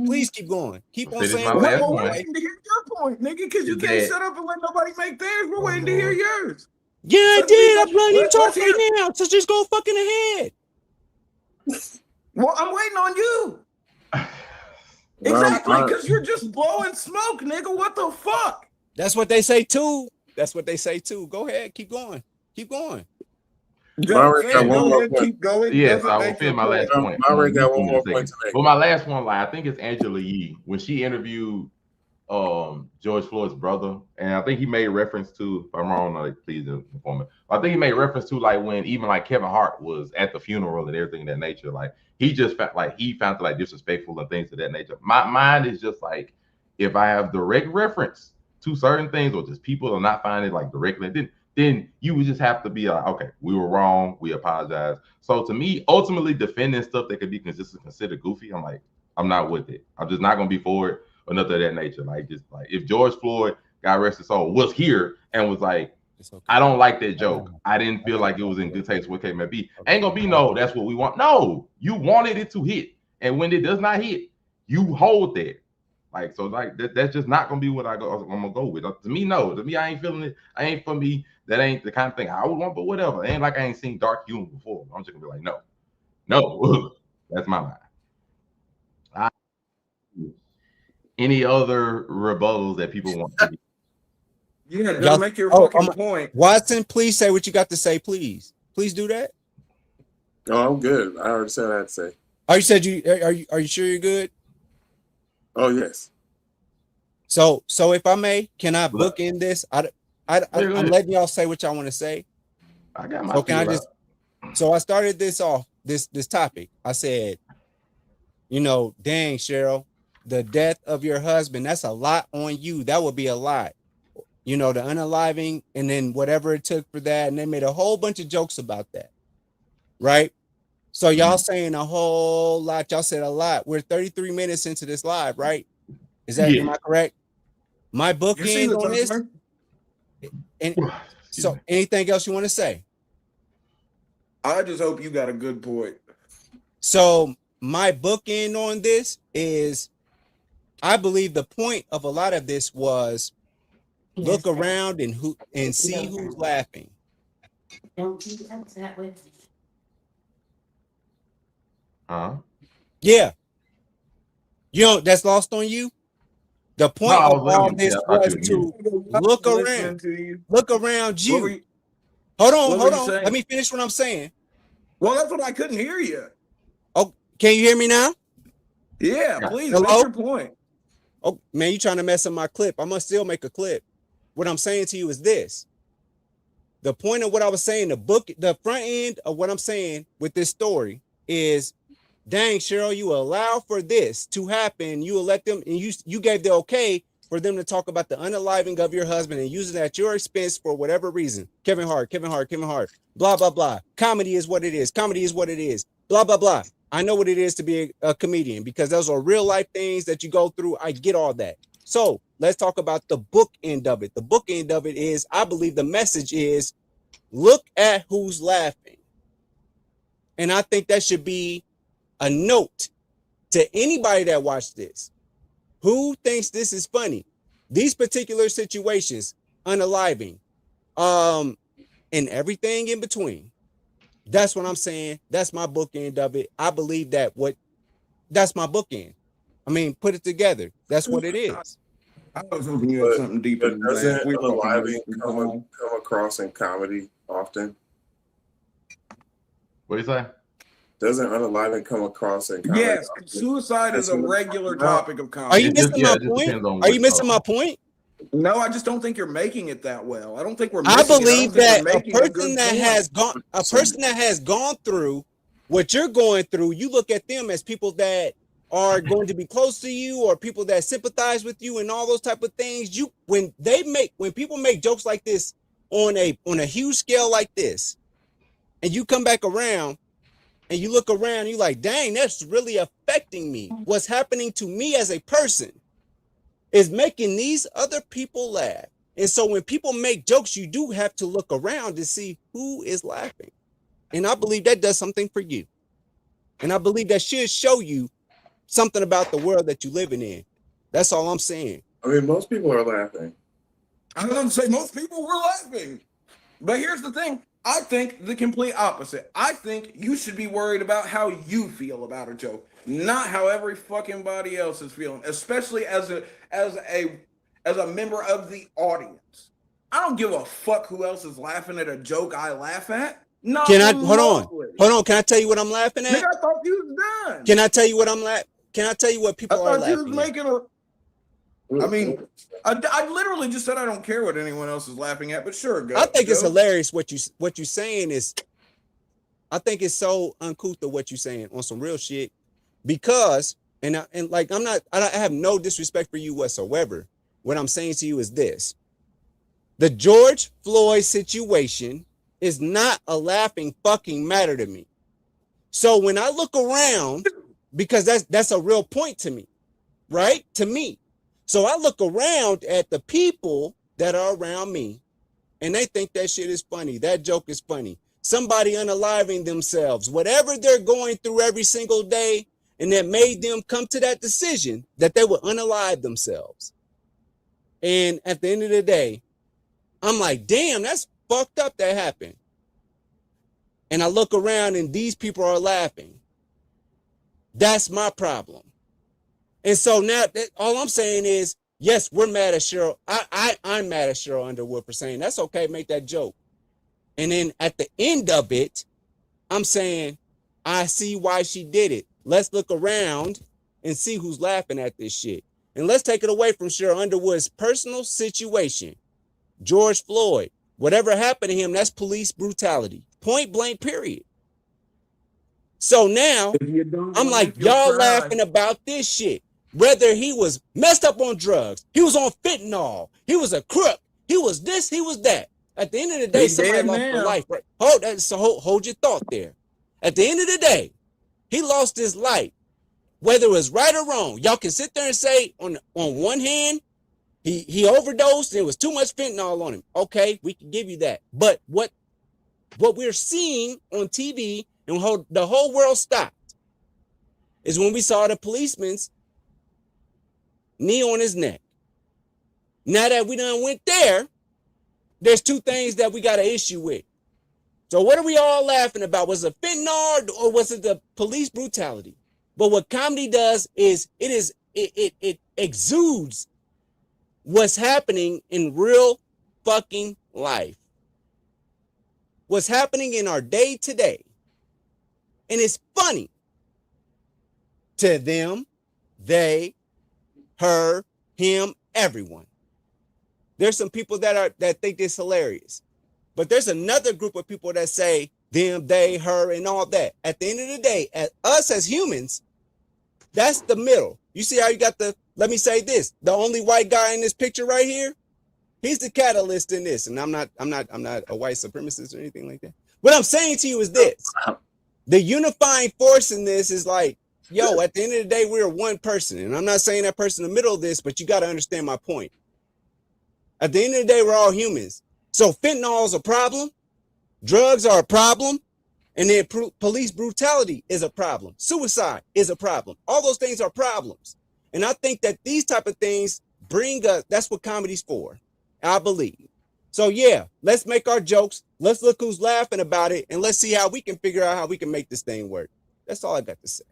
Please keep going. Keep on Finish saying my what last you We're point. waiting to hear your point, nigga, because you Is can't that- shut up and let nobody make theirs. We're Oh, waiting to hear Lord. yours. Yeah, I Let's did. see. I'm letting you Let's talk hear right now. So just go fucking ahead. Well, I'm waiting on you. Exactly, because you're just blowing smoke, nigga. What the fuck? That's what they say too. That's what they say too. Go ahead. Keep going. Keep going. Go Myron got one more ahead, point. keep going. Yes, Doesn't I will make your finish my last point. point. Myron got You one in a more second. point to make. But my last one, like I think it's Angela Yee when she interviewed George Floyd's brother, and I think he made reference to, if I'm wrong, like please inform me. I think he made reference to like when even like Kevin Hart was at the funeral and everything of that nature. Like he just felt like he found it like disrespectful and things of that nature. My mind is just like if I have direct reference to certain things or just people are not finding it like directly, then you would just have to be like, okay, we were wrong, we apologize. So to me, ultimately defending stuff that could be considered goofy, I'm like, I'm not with it. I'm just not gonna be for it or nothing of that nature. Like just like if George Floyd, God rest his soul, was here and was like, Okay. I don't like that joke. I didn't feel like it was in good taste. What came may be. Ain't gonna be no, that's what we want. No, you wanted it to hit. And when it does not hit, you hold that. Like so, like that's just not gonna be what I'm gonna go with. To me, no. To me, I ain't feeling it. I ain't for me. That ain't the kind of thing I would want. But whatever. It ain't like I ain't seen dark humor before. I'm just gonna be like, no. That's my mind. Any other rebuttals that people want to be? Yeah, don't make your fucking point. Watson, please say what you got to say, please. Please do that. Oh, I'm good. I already said what I had to say. Oh, you said are you sure you're good? Oh, yes. So if I may, can I book in this? I'm letting y'all say what y'all want to say. I got my. So can I just? So I started this off this topic. I said, dang, Cheryl, the death of your husband, that's a lot on you. That would be a lot. The unaliving and then whatever it took for that. And they made a whole bunch of jokes about that. Right. So y'all saying a whole lot. Y'all said a lot. We're 33 minutes into this live, right? Is that am I correct? My bookend on this. And so anything else you want to say? I just hope you got a good point. So my bookend on this is I believe the point of a lot of this was look around and see who's laughing. Don't be upset with me. Yeah. That's lost on you. The point of all this was to look around. Look around you. Hold on. Let me finish what I'm saying. Well, that's what I couldn't hear you. Oh, can you hear me now? Yeah, please make your point. Oh man, you trying to mess up my clip. I'm gonna still make a clip. What I'm saying to you is this. The point of what I was saying, the front end of what I'm saying with this story is, dang, Cheryl, you allow for this to happen. You will let them, and you gave the okay for them to talk about the unaliving of your husband and use it at your expense for whatever reason. Kevin Hart, blah, blah, blah. Comedy is what it is. Blah, blah, blah. I know what it is to be a comedian because those are real life things that you go through. I get all that. So let's talk about the book end of it. The book end of it is, I believe the message is, look at who's laughing. And I think that should be a note to anybody that watched this. Who thinks this is funny? These particular situations, unaliving, and everything in between. That's what I'm saying. That's my bookend of it. I believe that's my bookend. I mean, put it together. That's what it is. I was hoping you had something deeper than doesn't that. unaliving come across in comedy often? What do you say? Doesn't unaliving come across in comedy? Yes, suicide is a regular topic of comedy. Are you missing my point? Are you missing my point? No, I just don't think you're making it that well. I don't think we're. I believe that a person that has gone through what you're going through, you look at them as people that are going to be close to you or people that sympathize with you and all those type of things. When people make jokes like this on a huge scale like this, and you come back around and you look around, you like, dang, that's really affecting me. What's happening to me as a person is making these other people laugh. And so when people make jokes, you do have to look around to see who is laughing. And I believe that does something for you. And I believe that should show you something about the world that you're living in. That's all I'm saying. I mean, most people are laughing. I don't say most people were laughing. But here's the thing. I think the complete opposite. I think you should be worried about how you feel about a joke, not how every fucking body else is feeling, especially as a member of the audience. I don't give a fuck who else is laughing at a joke I laugh at. Not Can I hold remotely. on? Can I tell you what I'm laughing at? Nigga, I thought you was done. Can I tell you what I'm laughing? Can I tell you what I people are thought you was laughing at? making a. I mean, I literally just said I don't care what anyone else is laughing at, but sure, go. I think it's Joe. hilarious what you're saying is. I think it's so uncouth of what you're saying on some real shit, because like I have no disrespect for you whatsoever. What I'm saying to you is this: the George Floyd situation is not a laughing fucking matter to me. So when I look around, because that's a real point to me, right? To me. So I look around at the people that are around me, and they think that shit is funny. That joke is funny. Somebody unaliving themselves, whatever they're going through every single day, and that made them come to that decision that they would unalive themselves. And at the end of the day, I'm like, damn, that's fucked up that happened. And I look around and these people are laughing. That's my problem. And so now all I'm saying is, yes, we're mad at Cheryl. I'm mad at Cheryl Underwood for saying that's okay, make that joke. And then at the end of it, I'm saying, I see why she did it. Let's look around and see who's laughing at this shit. And let's take it away from Cheryl Underwood's personal situation. George Floyd, whatever happened to him, that's police brutality. Point blank, period. So now, I'm like, y'all laughing about this shit. Whether he was messed up on drugs, he was on fentanyl, he was a crook, he was this, he was that. At the end of the day, somebody lost their life. Right? Hold your thought there. At the end of the day, he lost his life. Whether it was right or wrong, y'all can sit there and say, on one hand, he overdosed and it was too much fentanyl on him. Okay, we can give you that. But what we're seeing on TV and the whole world stopped is when we saw the policeman's knee on his neck. Now that we done went there, there's two things that we got an issue with. So what are we all laughing about? Was it fentanyl or was it the police brutality? But what comedy does is it exudes what's happening in real fucking life. What's happening in our day to day. And it's funny to them, they, her, him, everyone. There's some people that think it's hilarious. But there's another group of people that say them, they, her, and all that. At the end of the day, us as humans, that's the middle. You see how you got let me say this, the only white guy in this picture right here, he's the catalyst in this. And I'm not a white supremacist or anything like that. What I'm saying to you is this. The unifying force in this is like, yo, at the end of the day, we're one person. And I'm not saying that person in the middle of this, but you got to understand my point. At the end of the day, we're all humans. So fentanyl is a problem. Drugs are a problem. And then police brutality is a problem. Suicide is a problem. All those things are problems. And I think that these type of things bring us, that's what comedy's for, I believe. So yeah, let's make our jokes. Let's look who's laughing about it. And let's see how we can figure out how we can make this thing work. That's all I got to say.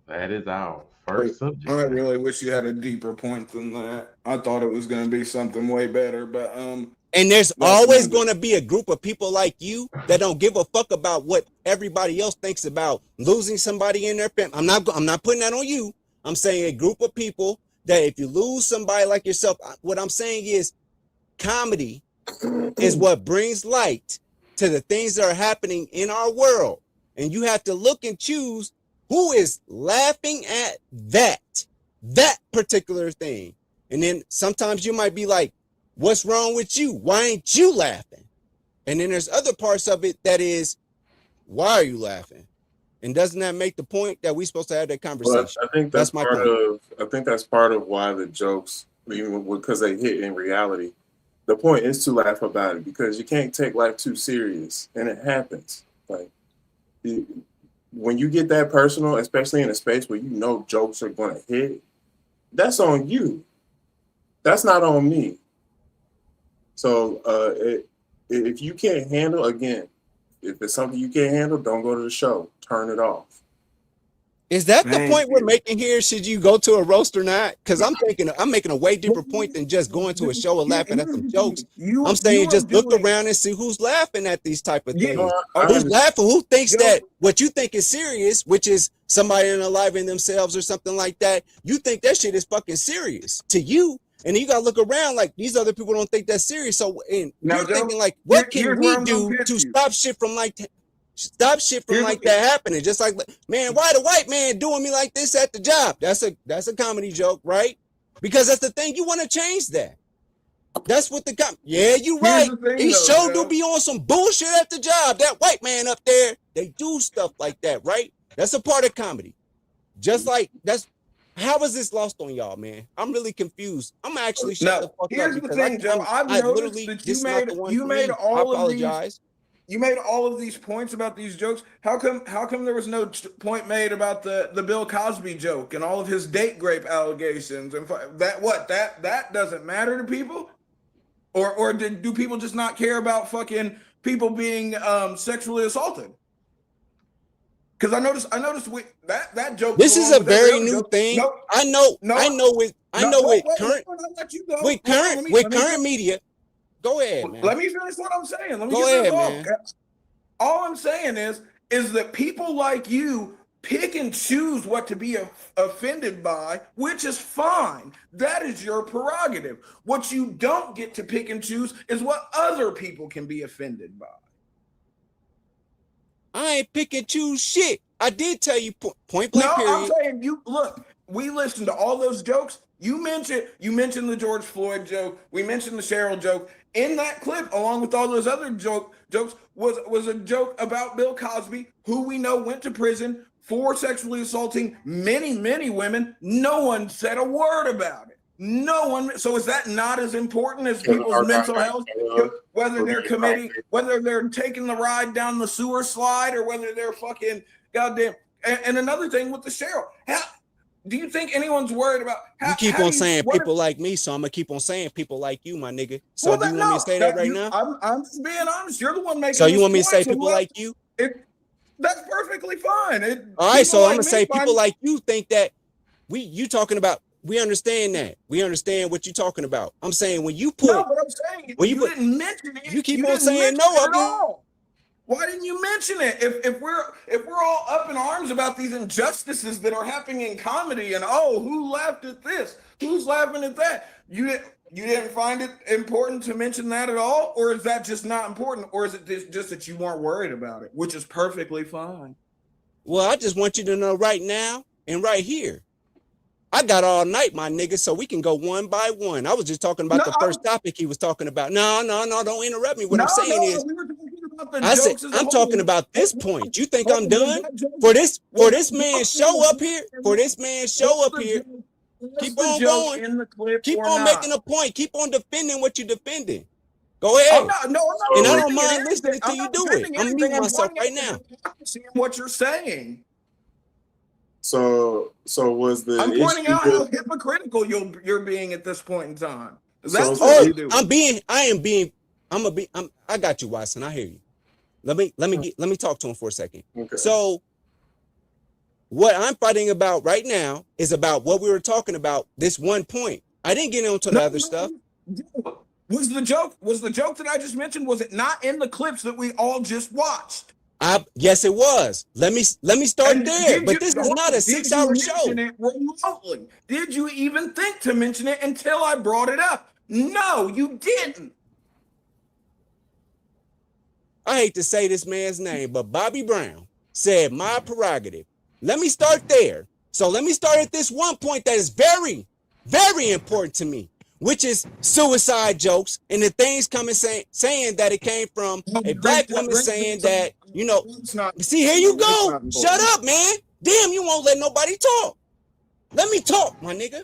That is our first subject. I really wish you had a deeper point than that. I thought it was going to be something way better, but and there's always going to be a group of people like you that don't give a fuck about what everybody else thinks about losing somebody in their family. I'm not putting that on you. I'm saying a group of people that if you lose somebody like yourself, what I'm saying is comedy is what brings light to the things that are happening in our world. And you have to look and choose who is laughing at that particular thing. And then sometimes you might be like, what's wrong with you? Why ain't you laughing? And then there's other parts of it that is, why are you laughing? And doesn't that make the point that we're supposed to have that conversation? But I think that's part of. I think that's part of why the jokes, even because they hit in reality, the point is to laugh about it because you can't take life too serious, and it happens. Like when you get that personal, especially in a space where you know jokes are going to hit, that's on you. That's not on me. So if you can't handle, again, if it's something you can't handle, don't go to the show. Turn it off. Is that the point we're making here? Should you go to a roast or not? Because I'm making a way deeper point than just going to a show and laughing at some jokes. I'm saying just look around and see who's laughing at these type of things. Who's laughing? Who thinks that what you think is serious, which is somebody unaliving themselves or something like that, you think that shit is fucking serious to you. And you gotta look around like these other people don't think that's serious. So you're thinking like, what can we do to stop shit from like that happening? Just like, man, why the white man doing me like this at the job? That's a comedy joke, right? Because that's the thing. You want to change that. That's what yeah, you right. He sure do be on some bullshit at the job. That white man up there, they do stuff like that, right? That's a part of comedy. Just like how was this lost on y'all, man? I'm really confused. I'm actually shut the fuck up. Here's the thing, Joe. I've noticed that you made all of these. You made all of these points about these jokes. How come there was no point made about the Bill Cosby joke and all of his date rape allegations and that doesn't matter to people, or do people just not care about fucking people being sexually assaulted? Because I noticed that joke. This is a very new thing. I know with current media. Go ahead, man. Let me finish what I'm saying. Go ahead, man. All I'm saying is that people like you pick and choose what to be offended by, which is fine. That is your prerogative. What you don't get to pick and choose is what other people can be offended by. I ain't pick and choose shit. I did tell you point blank. No, I'm saying you look. We listened to all those jokes. You mentioned the George Floyd joke. We mentioned the Cheryl joke. In that clip, along with all those other jokes, was a joke about Bill Cosby, who we know went to prison for sexually assaulting many, many women. No one said a word about it. No one. So is that not as important as people's mental health? Whether they're taking the ride down the sewer slide or whether they're fucking goddamn. And another thing with the Cheryl, do you think anyone's worried about? You keep on saying people like me, so I'm gonna keep on saying people like you, my nigga. So do you want me to say that right now? I'm just being honest. You're the one making. So you want me to say people like you? That's perfectly fine. All right, so I'm gonna say people like you think that you talking about. We understand that. We understand what you're talking about. I'm saying when you put. No, but I'm saying when you didn't mention it. You keep on saying no. Why didn't you mention it? If we're all up in arms about these injustices that are happening in comedy, and who laughed at this? Who's laughing at that? You didn't find it important to mention that at all, or is that just not important, or is it just that you weren't worried about it, which is perfectly fine? Well, I just want you to know right now and right here. I got all night, my nigga, so we can go one by one. I was just talking about the first topic he was talking about. No, don't interrupt me. What I'm saying is, I'm talking about this point. You think I'm done? For this man show up here, keep on going. Keep on making a point. Keep on defending what you're defending. Go ahead. And I don't mind listening to you do it. I'm muting myself right now. Seeing what you're saying. So was the I'm pointing out how hypocritical you're being at this point in time. That's what you do. I got you, Watson. I hear you. Let me talk to him for a second. Okay. So what I'm fighting about right now is about what we were talking about, this one point. I didn't get into the other stuff. Was the joke that I just mentioned, was it not in the clips that we all just watched? Yes, it was. Let me start there. But this is not a 6-hour show. Did you even think to mention it until I brought it up? No, you didn't. I hate to say this man's name, but Bobby Brown said my prerogative. Let me start there. So let me start at this one point that is very, very important to me. which is suicide jokes, and the things coming saying that it came from a black woman saying that, you know, see, here you go. Shut up, man. Damn, you won't let nobody talk. Let me talk, my nigga.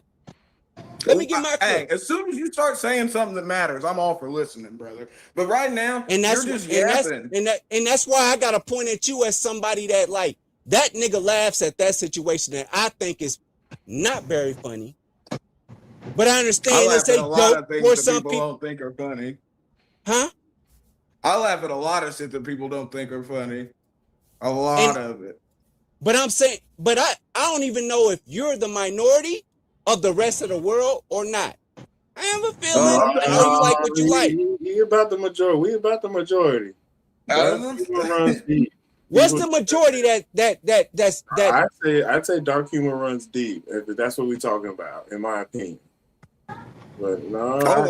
Let me get my hey, as soon as you start saying something that matters, I'm all for listening, brother. But right now, and that's you're just yapping. And that's why I gotta point at you as somebody that, like, that nigga laughs at that situation that I think is not very funny. But I understand it's a joke for some people don't think are funny. Huh? I laugh at a lot of shit that people don't think are funny. A lot of it. But I'm saying, but I don't even know if you're the minority of the rest of the world or not. I have a feeling I know you like what you like. We about the majority. We about the majority. What's the majority that's I'd say dark humor runs deep. If that's what we're talking about, in my opinion. But no, I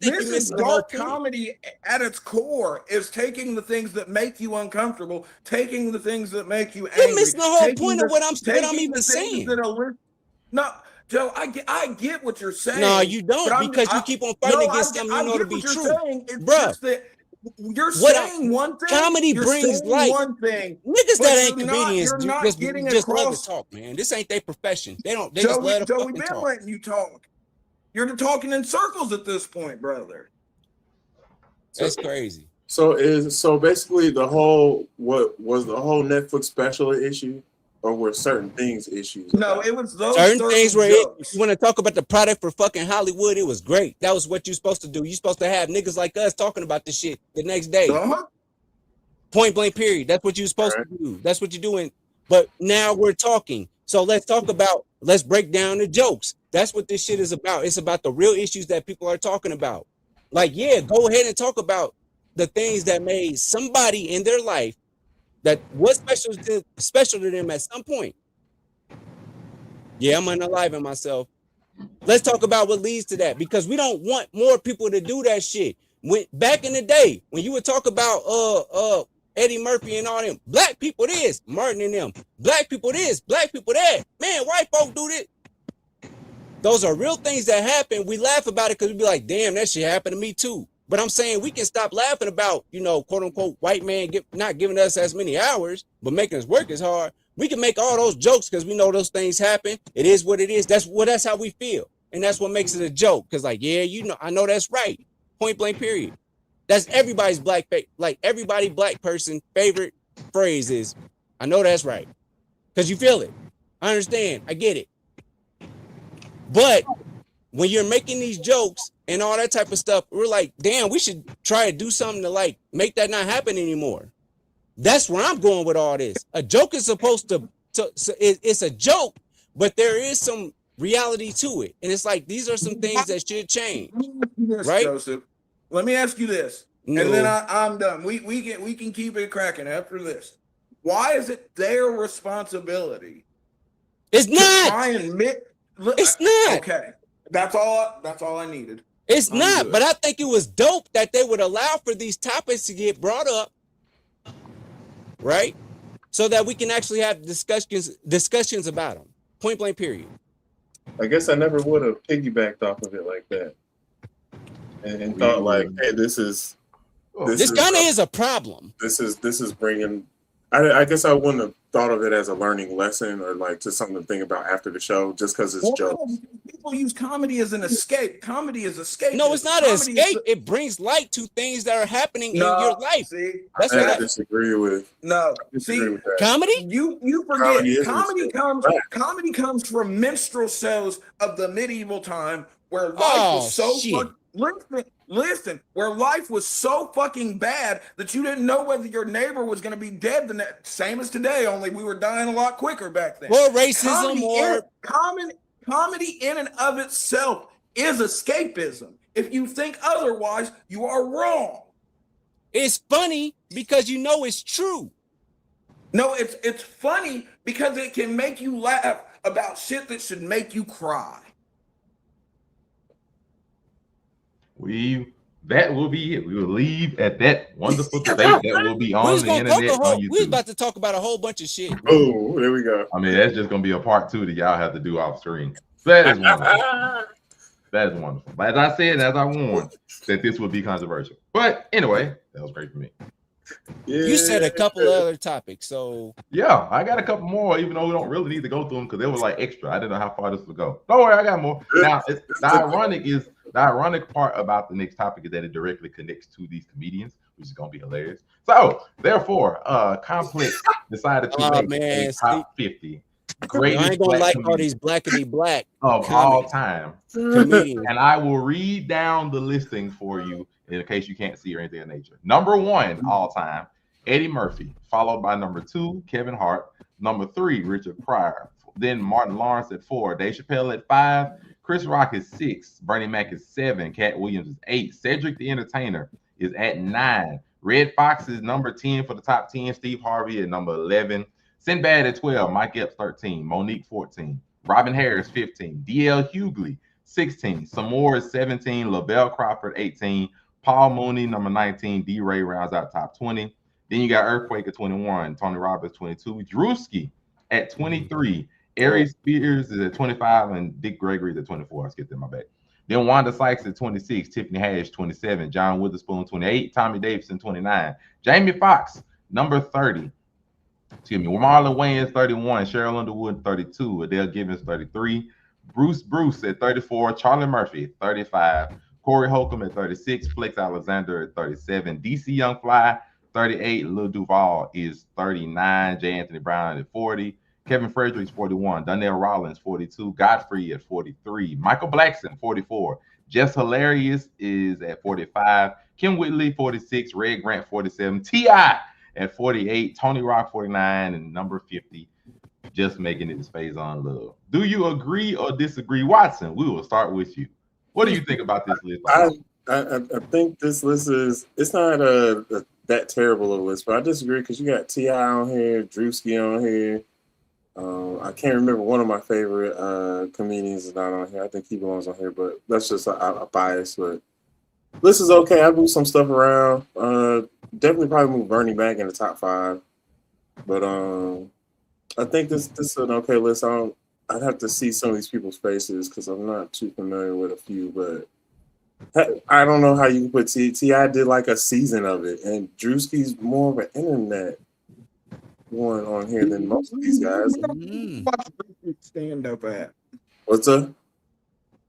think this is dark comedy at its core is taking the things that make you uncomfortable, taking the things that make you angry. You're missing the whole point of what I'm even saying. No, Joe, I get what you're saying. No, you don't, because you keep on fighting against something you know to be true. Bruh, you're saying one thing. Comedy brings light. One thing. Niggas that ain't comedians just love to talk, man. This ain't their profession. They don't. They Joe, just love to Joe, fucking we've been talk. letting you talk. You're talking in circles at this point, brother. That's crazy. So basically the whole Netflix special issue, or were certain things issues? No, it was those certain things where you want to talk about the product for fucking Hollywood. It was great. That was what you're supposed to do. You're supposed to have niggas like us talking about this shit the next day. Point blank, period. That's what you're supposed to do. That's what you're doing. But now we're talking. So let's break down the jokes. That's what this shit is about. It's about the real issues that people are talking about. Like, yeah, go ahead and talk about the things that made somebody in their life that was special to them at some point. Yeah, I'm unaliving myself. Let's talk about what leads to that, because we don't want more people to do that shit. When back in the day, when you would talk about Eddie Murphy and all them, black people this, Martin and them, black people this, black people that, man, white folk do this. Those are real things that happen. We laugh about it because we be like, damn, that shit happened to me too. But I'm saying we can stop laughing about, quote unquote, white man not giving us as many hours, but making us work as hard. We can make all those jokes because we know those things happen. It is what it is. That's how we feel. And that's what makes it a joke. Because like, yeah, I know that's right. Point blank, period. That's everybody's black person favorite phrase is, I know that's right. Because you feel it. I understand. I get it. But when you're making these jokes and all that type of stuff, we're like, damn, we should try to do something to like make that not happen anymore. That's where I'm going with all this. A joke is supposed to it's a joke, but there is some reality to it. And it's like, these are some things that should change. Right? Joseph, let me ask you this. No. And then I'm done. We can keep it cracking after this. Why is it their responsibility? It's not. Try and it's not. Okay. That's all I needed. It's not, good. But I think it was dope that they would allow for these topics to get brought up, right? So that we can actually have discussions about them. Point blank, period. I guess I never would have piggybacked off of it like that, and thought like, hey, this kind of is a problem. This is bringing. I guess I wouldn't have thought of it as a learning lesson or like just something to think about after the show, just because it's jokes. People use comedy as an escape. Comedy is escape. No, it's not an escape. It brings light to things that are happening in your life. See, that's what I disagree with. No, with that. Comedy. You forget. Comedy comes from minstrel shows of the medieval time where life was so Listen, where life was so fucking bad that you didn't know whether your neighbor was going to be dead the same as today, only we were dying a lot quicker back then. Or racism comedy in and of itself is escapism. If you think otherwise, you are wrong. It's funny because you know it's true. No, it's funny because it can make you laugh about shit that should make you cry. We that will be it. We will leave at that wonderful debate that will be We on was the gonna talk internet a on whole. We was YouTube. about to talk about a whole bunch of shit. Oh, there we go. I mean, that's just gonna be a part 2 that y'all have to do off screen. That is wonderful. That is wonderful. But as I said, as I warned, that this would be controversial. But anyway, that was great for me. You said a couple of other topics, so Yeah, I got a couple more, even though we don't really need to go through them because they were like extra. I didn't know how far this would go. Don't worry, I got more. Now, the ironic part about the next topic is that it directly connects to these comedians, which is gonna be hilarious. So, therefore, Complex decided to make a top 50 I greatest ain't gonna black like all comedians these blackity black of all time. comedians. And I will read down the listings for you in case you can't see or anything of nature. Number 1 all time, Eddie Murphy, followed by number 2, Kevin Hart, number 3, Richard Pryor, then Martin Lawrence at 4, Dave Chappelle at 5, Chris Rock is 6, Bernie Mac is 7, Cat Williams is 8, Cedric the Entertainer is at 9, Red Fox is number 10 for the top 10, Steve Harvey at number 11, Sinbad at 12, Mike Epps 13, Monique 14, Robin Harris 15, DL Hughley 16, Samore is 17, LaBelle Crawford 18, Paul Mooney number 19, D. Ray rounds out top 20. Then you got Earthquake at 21, Tony Robbins 22, Drewski at 23, Aries Spears is at 25, and Dick Gregory's at 24. I skipped in my back. Then Wanda Sykes at 26, Tiffany Haddish 27, John Witherspoon 28, Tommy Davidson 29, Jamie Foxx number 30. Excuse me, Marlon Wayans 31, Cheryl Underwood 32, Adele Givens 33, Bruce at 34, Charlie Murphy 35, Corey Holcomb at 36, Flex Alexander at 37, DC Young Fly 38, Lil Duval is 39, J. Anthony Brown at 40, Kevin Fredericks 41, Donnell Rollins 42, Godfrey at 43, Michael Blackson 44, Jess Hilarious is at 45, Kim Whitley 46, Red Grant 47, T.I. at 48, Tony Rock 49, and number 50, just making it is Faison Love. Do you agree or disagree, Watson? We will start with you. What do you think about this list? I think this list it's not that terrible of a list, but I disagree because you got T.I. on here, Drewski on here. I can't remember one of my favorite comedians is not on here. I think he belongs on here, but that's just a bias. But this is okay. I moved some stuff around. Definitely probably move Bernie back in the top 5. But I think this is an okay list. I'd have to see some of these people's faces because I'm not too familiar with a few, but I don't know how you can put T.I. did like a season of it, and Drewski's more of an internet one on here than most of these guys. Stand up at. What's up?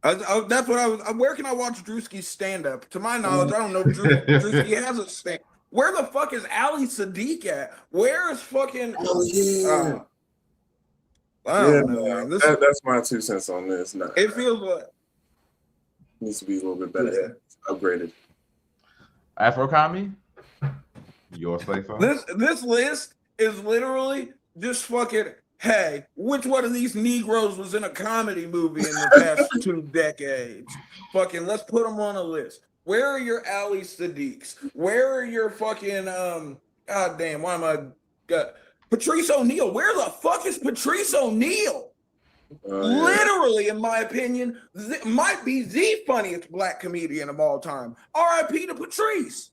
That's what I was. Where can I watch Drewski's stand up? To my knowledge, I don't know if Drewski has a stand. Where the fuck is Ali Sadiq at? Where is fucking? Oh yeah. I don't know, man. That's my 2 cents on this. No, it feels like needs to be a little bit better, upgraded. Afro Kami, your say so. This list is literally just fucking. Hey, which one of these Negroes was in a comedy movie in the past 2 decades? Fucking, let's put them on a list. Where are your Ali Sadiqs? Where are your fucking God damn? Why am I? Patrice O'Neal. Where the fuck is Patrice O'Neal? Literally, in my opinion, might be the funniest black comedian of all time. R.I.P. to Patrice.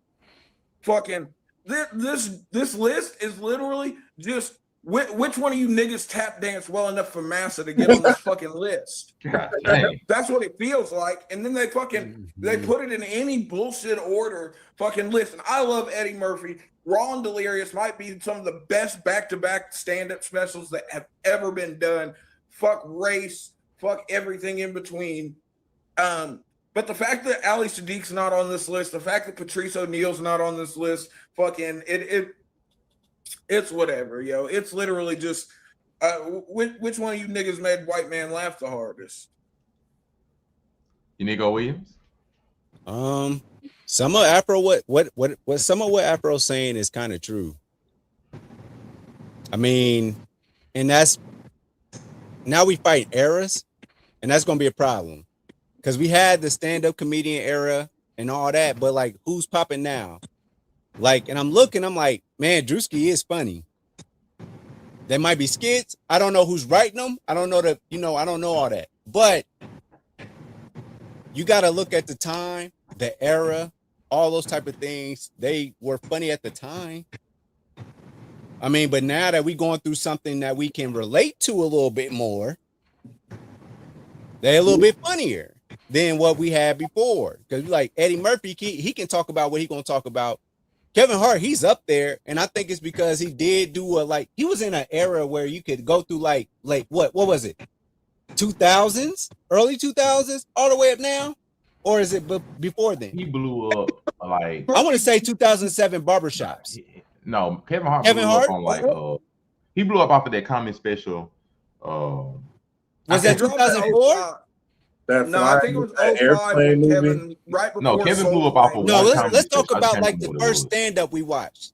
Fucking this list is literally just which one of you niggas tap dance well enough for Massa to get on this fucking list. God dang. That's what it feels like. And then they put it in any bullshit order. Fucking listen, I love Eddie Murphy. Raw and Delirious might be some of the best back-to-back stand-up specials that have ever been done. Fuck race, fuck everything in between. But the fact that Ali Sadiq's not on this list, the fact that Patrice O'Neal's not on this list, fucking it's whatever, yo. It's literally just which one of you niggas made white man laugh the hardest? Inigo Williams? Some of Afro what some of what Afro's saying is kind of true. I mean, and that's now we fight eras, and that's gonna be a problem. Because we had the stand-up comedian era and all that, but like who's popping now? Like, and I'm like, man, Drewski is funny. There might be skits. I don't know who's writing them. I don't know I don't know all that. But you got to look at the time, the era, all those type of things, they were funny at the time. I mean, but now that we going through something that we can relate to a little bit more, they're a little bit funnier than what we had before. Because like Eddie Murphy, he can talk about what he gonna talk about. Kevin Hart, he's up there, and I think it's because he did do he was in an era where you could go through like what was it, 2000s, early 2000s, all the way up now, or is it before then? He blew up like I want to say 2007 barbershops. No, Kevin Hart Kevin blew Hart? up on like he blew up off of that comedy special. Was that 2004? No, I think it was 05 when Kevin, right before. No, Kevin blew up off of No, one let's talk special. about like the first stand-up we watched.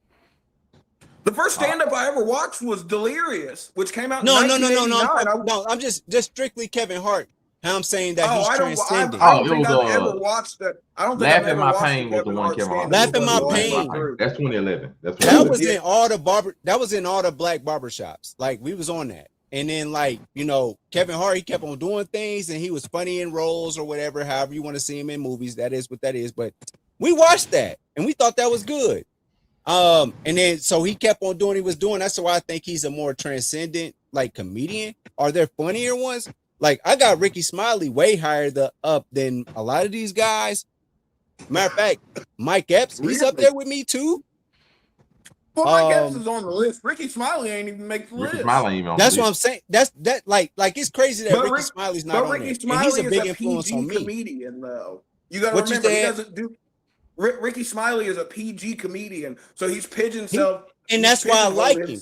The first stand-up I ever watched was Delirious, which came out in No. 1989. No, I'm just strictly Kevin Hart. How I'm saying that he's transcended. I don't think I've ever watched that. I don't think I've Laughing ever My watched Pain was the one Kevin Hart. Laughing My Pain. That's 2011. That was in all the that was in all the black barbershops. Like we was on that. And then like, you know, Kevin Hart, he kept on doing things and he was funny in roles or whatever, however you want to see him in movies. That is what that is. But we watched that and we thought that was good. And then so he kept on doing what he was doing. That's why I think he's a more transcendent like comedian. Are there funnier ones? Like I got Ricky Smiley way higher up than a lot of these guys. Matter of fact, Mike Epps, he's up there with me too. Well, Mike Epps is on the list. Ricky Smiley ain't even make the list. Smiley ain't even on That's the what I'm list. saying. That's like it's crazy that Ricky Smiley's not on there. Ricky Smiley and he's a big is influence PG on me. comedian, though. You got to remember, he doesn't do. Ricky Smiley is a PG comedian, so he's pigeonholed. And that's why I like him.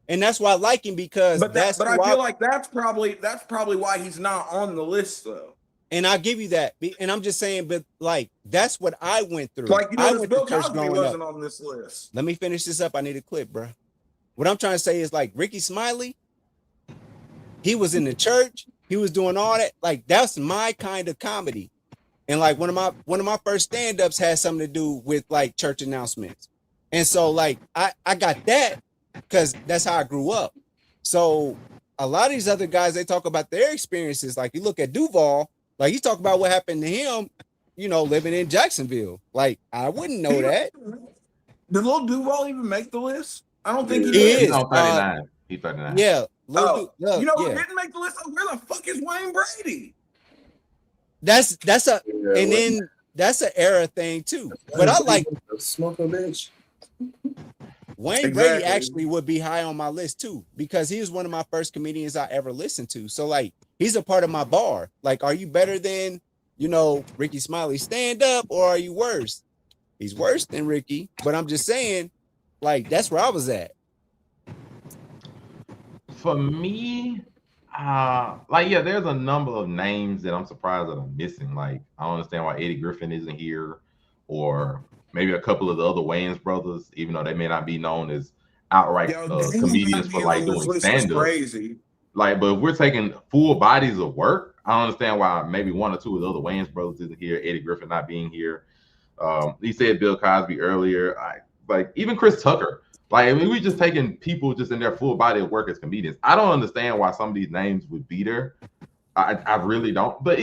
And that's why I like him because but I feel like that's probably why he's not on the list, though. And I'll give you that. And I'm just saying, but like that's what I went through. Like you I know, went Bill to church Cosby growing wasn't up. on this list. Let me finish this up. I need a clip, bro. What I'm trying to say is like Ricky Smiley, he was in the church, he was doing all that. Like that's my kind of comedy. And like one of my first stand-ups had something to do with like church announcements. And so like I got that because that's how I grew up. So a lot of these other guys, they talk about their experiences. Like you look at Duval, like he talk about what happened to him, you know, living in Jacksonville. Like I wouldn't know that. Did Lil Duval even make the list? I don't think he did. He's on 39. He's 39. Yeah. You know who didn't make the list? Where the fuck is Wayne Brady? That's an era thing too. But I like smoke a bitch. Wayne Brady actually would be high on my list too, because he was one of my first comedians I ever listened to. So like he's a part of my bar. Like, are you better than, you know, Ricky Smiley stand up, or are you worse? He's worse than Ricky, but I'm just saying, like, that's where I was at. For me, there's a number of names that I'm surprised that I'm missing. Like, I don't understand why Eddie Griffin isn't here, or maybe a couple of the other Wayans brothers, even though they may not be known as outright comedians for like doing stand-up. Crazy. Like, but if we're taking full bodies of work, I don't understand why maybe one or two of the other Wayans brothers isn't here, Eddie Griffin not being here. He said Bill Cosby earlier. Like even Chris Tucker. Like, I mean, we just taking people just in their full body of work as comedians. I don't understand why some of these names would be there. I really don't. But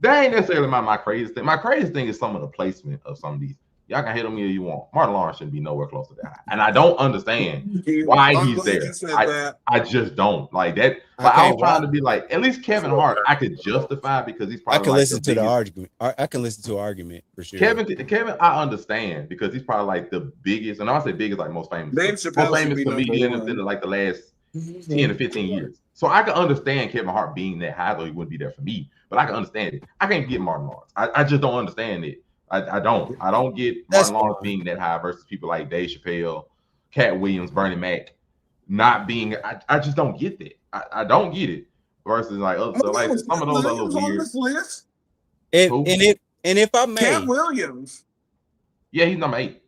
that ain't necessarily my craziest thing. My craziest thing is some of the placement of some of these. Y'all can hate on me if you want. Martin Lawrence shouldn't be nowhere close to that. And I don't understand why he's there. I just don't. Like that. Like, I was trying to be like, at least Kevin Hart, I could justify because he's probably I can listen to the argument. I can listen to an argument for sure. Kevin, I understand because he's probably like the biggest, and I say biggest, like most famous comedian in like the last 10 to 15 years. So I can understand Kevin Hart being that high, though he wouldn't be there for me. But I can understand it. I can't get Martin Lawrence. I just don't understand it. I don't get Martin Lawrence being that high versus people like Dave Chappelle, Cat Williams, Bernie Mac not being. I just don't get that. I don't get it versus like other. So like some of those other weird. On this list? And if I may, Cat Williams. Yeah, he's number 8.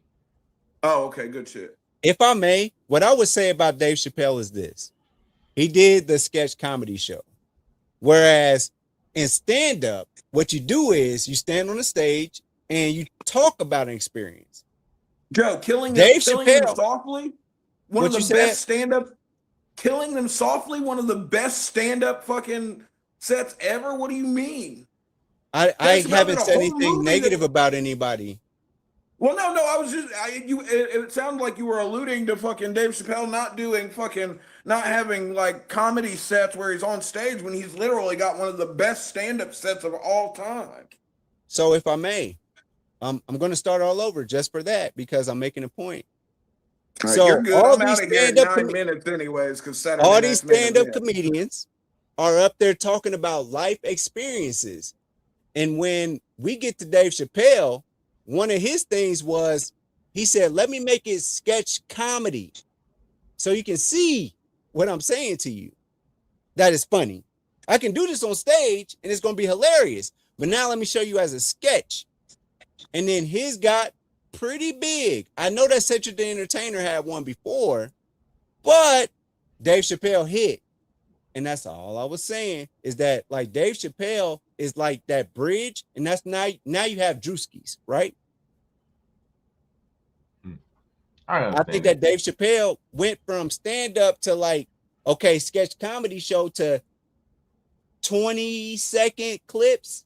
Oh, okay, good shit. If I may, what I would say about Dave Chappelle is this: he did the sketch comedy show, whereas in stand-up, what you do is you stand on the stage and you talk about an experience. Joe, killing them softly, one of the best stand-up. Killing Them Softly, one of the best stand-up fucking sets ever. What do you mean? I haven't said anything negative about anybody. Well, no, I was just it sounded like you were alluding to fucking Dave Chappelle not having like comedy sets where he's on stage when he's literally got one of the best stand-up sets of all time. So if I may, I'm going to start all over just for that because I'm making a point. All right, So you're good. all I'm these out of here in stand-up 9 minutes anyways because Saturday all these night's main stand-up event. comedians are up there talking about life experiences. And when we get to Dave Chappelle, one of his things was he said, let me make it sketch comedy so you can see what I'm saying to you. That is funny. I can do this on stage and it's going to be hilarious. But now let me show you as a sketch. And then his got pretty big. I know that Cedric the Entertainer had one before, but Dave Chappelle hit. And that's all I was saying is that like Dave Chappelle is like that bridge, and that's now you have Drewskis, right? I think that Dave Chappelle went from stand-up to like, okay, sketch comedy show to 20-second clips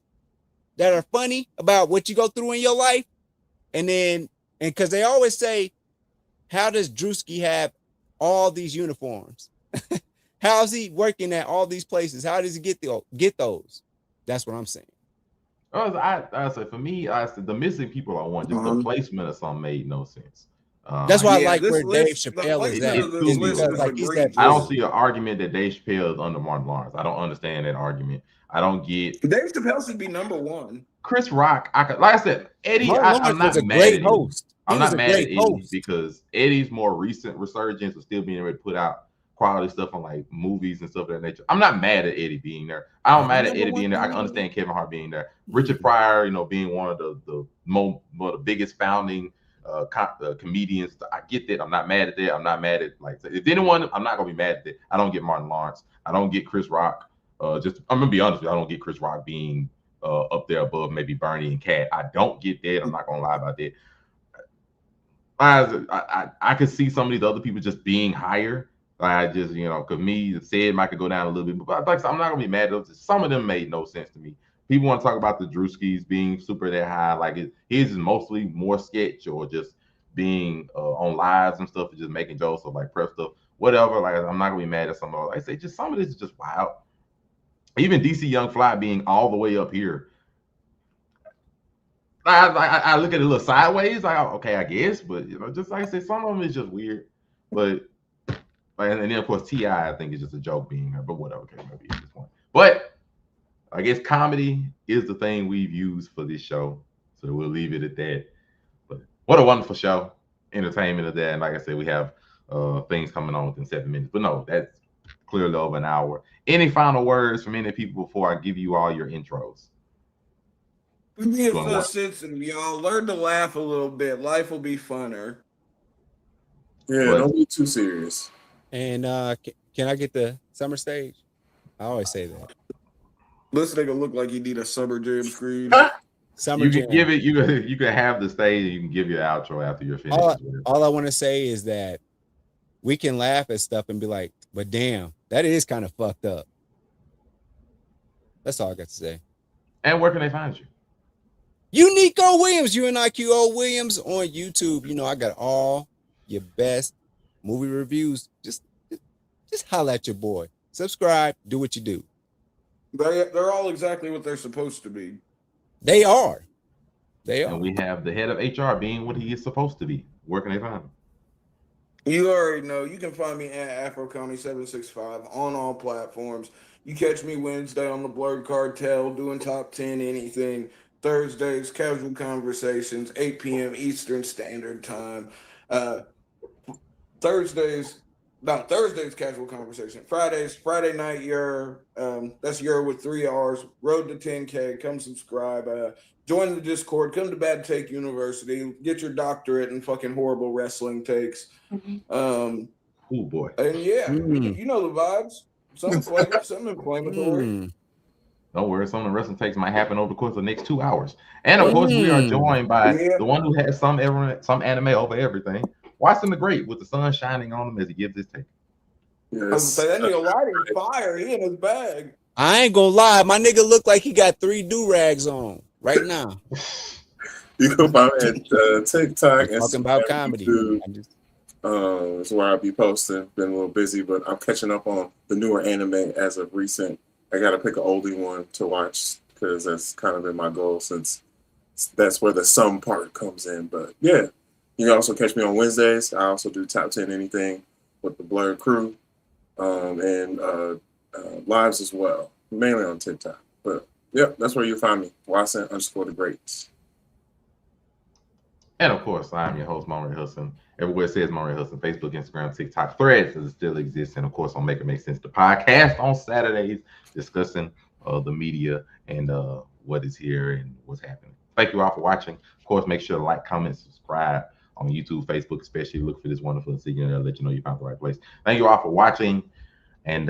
that are funny about what you go through in your life. And because they always say, how does Drewski have all these uniforms? How's he working at all these places? How does he get those? That's what I'm saying. I say for me, I said the missing people are one. Just the placement of something made no sense. That's why I like where Dave Chappelle is at. Because like I don't see an argument that Dave Chappelle is under Martin Lawrence. I don't understand that argument. I don't get. Dave Chappelle should be number one. Chris Rock, like I said, Eddie. I'm not mad at host. I'm not mad at Eddie because Eddie's more recent resurgence of still being able to put out quality stuff on like movies and stuff of that nature. I'm not mad at Eddie being there. I don't mad at Eddie being there. I can understand Kevin Hart being there. Richard Pryor, being one of the biggest founding comedians. I get that. I'm not mad at that. I'm not mad at like if anyone. I'm not gonna be mad at that. I don't get Martin Lawrence. I don't get Chris Rock. I'm gonna be honest with you. I don't get Chris Rock being up there above maybe Bernie and Cat. I don't get that. I'm not gonna lie about that. I could see some of these other people just being higher. I just, because me, Sid might could go down a little bit, but like I'm not gonna be mad at those. Some of them made no sense to me. People want to talk about the Drewskis being super that high, like his is mostly more sketch or just being on lives and stuff, and just making jokes or like prep stuff, whatever. Like I'm not gonna be mad at some of it. I say just some of this is just wild. Even DC Young Fly being all the way up here. I look at it a little sideways, like okay, I guess, but just like I said, some of them is just weird, but. And then of course T.I. I think is just a joke being there, but whatever, okay, maybe at this point. But I guess comedy is the thing we've used for this show, so we'll leave it at that. But what a wonderful show, entertainment of that, and like I said, we have things coming on within 7 minutes. But no, that's clearly over an hour. Any final words from any people before I give you all your intros? Be a full citizen, y'all. Learn to laugh a little bit. Life will be funner. Yeah, don't be too serious. And can I get the summer stage? I always say that. This nigga look like you need a summer jam screen. Summer you jam. Can give it. You can have the stage. And you can give your outro after you're finished. All I want to say is that we can laugh at stuff and be like, "But damn, that is kind of fucked up." That's all I got to say. And where can they find you? Unico Williams, UNIQO Williams on YouTube. I got all your best movie reviews. Just holla at your boy. Subscribe. Do what you do. They're all exactly what they're supposed to be. They are. And we have the head of HR being what he is supposed to be. Where can they find him? You already know. You can find me at AfroComedy765 on all platforms. You catch me Wednesday on the Blurred Cartel doing top 10 anything. Thursdays, Casual Conversations, 8 p.m. Eastern Standard Time. Thursdays, Casual Conversation. Friday night, that's with 3 R's. Road to 10K. Come subscribe. Join the Discord. Come to Bad Take University. Get your doctorate in fucking horrible wrestling takes. Oh boy. And yeah, you know the vibes. Something inflammatory. Don't worry, some of the wrestling takes might happen over the course of the next 2 hours. And of course, we are joined by the one who has some anime over everything. Watching the Great with the sun shining on him as he gives his take. Yes. That nigga lighting fire. He in his bag. I ain't gonna lie, my nigga look like he got 3 do-rags on right now. You can find me at TikTok, We're talking Instagram, about comedy. YouTube. I'm just- Is where I'll be posting. Been a little busy, but I'm catching up on the newer anime as of recent. I got to pick an oldie one to watch because that's kind of been my goal since that's where the some part comes in. But yeah, you can also catch me on Wednesdays. I also do Top 10 Anything with the Blur crew and lives as well, mainly on TikTok. But yeah, that's where you'll find me. Watson_the Greats. And of course, I'm your host, Monray Hudson. Everywhere it says Monray Hudson, Facebook, Instagram, TikTok, Threads, as it still exists. And of course, on Make It Make Sense, the podcast on Saturdays, discussing the media and what is here and what's happening. Thank you all for watching. Of course, make sure to like, comment, subscribe on YouTube, Facebook, especially. Look for this wonderful insignia that'll let you know you found the right place. Thank you all for watching. And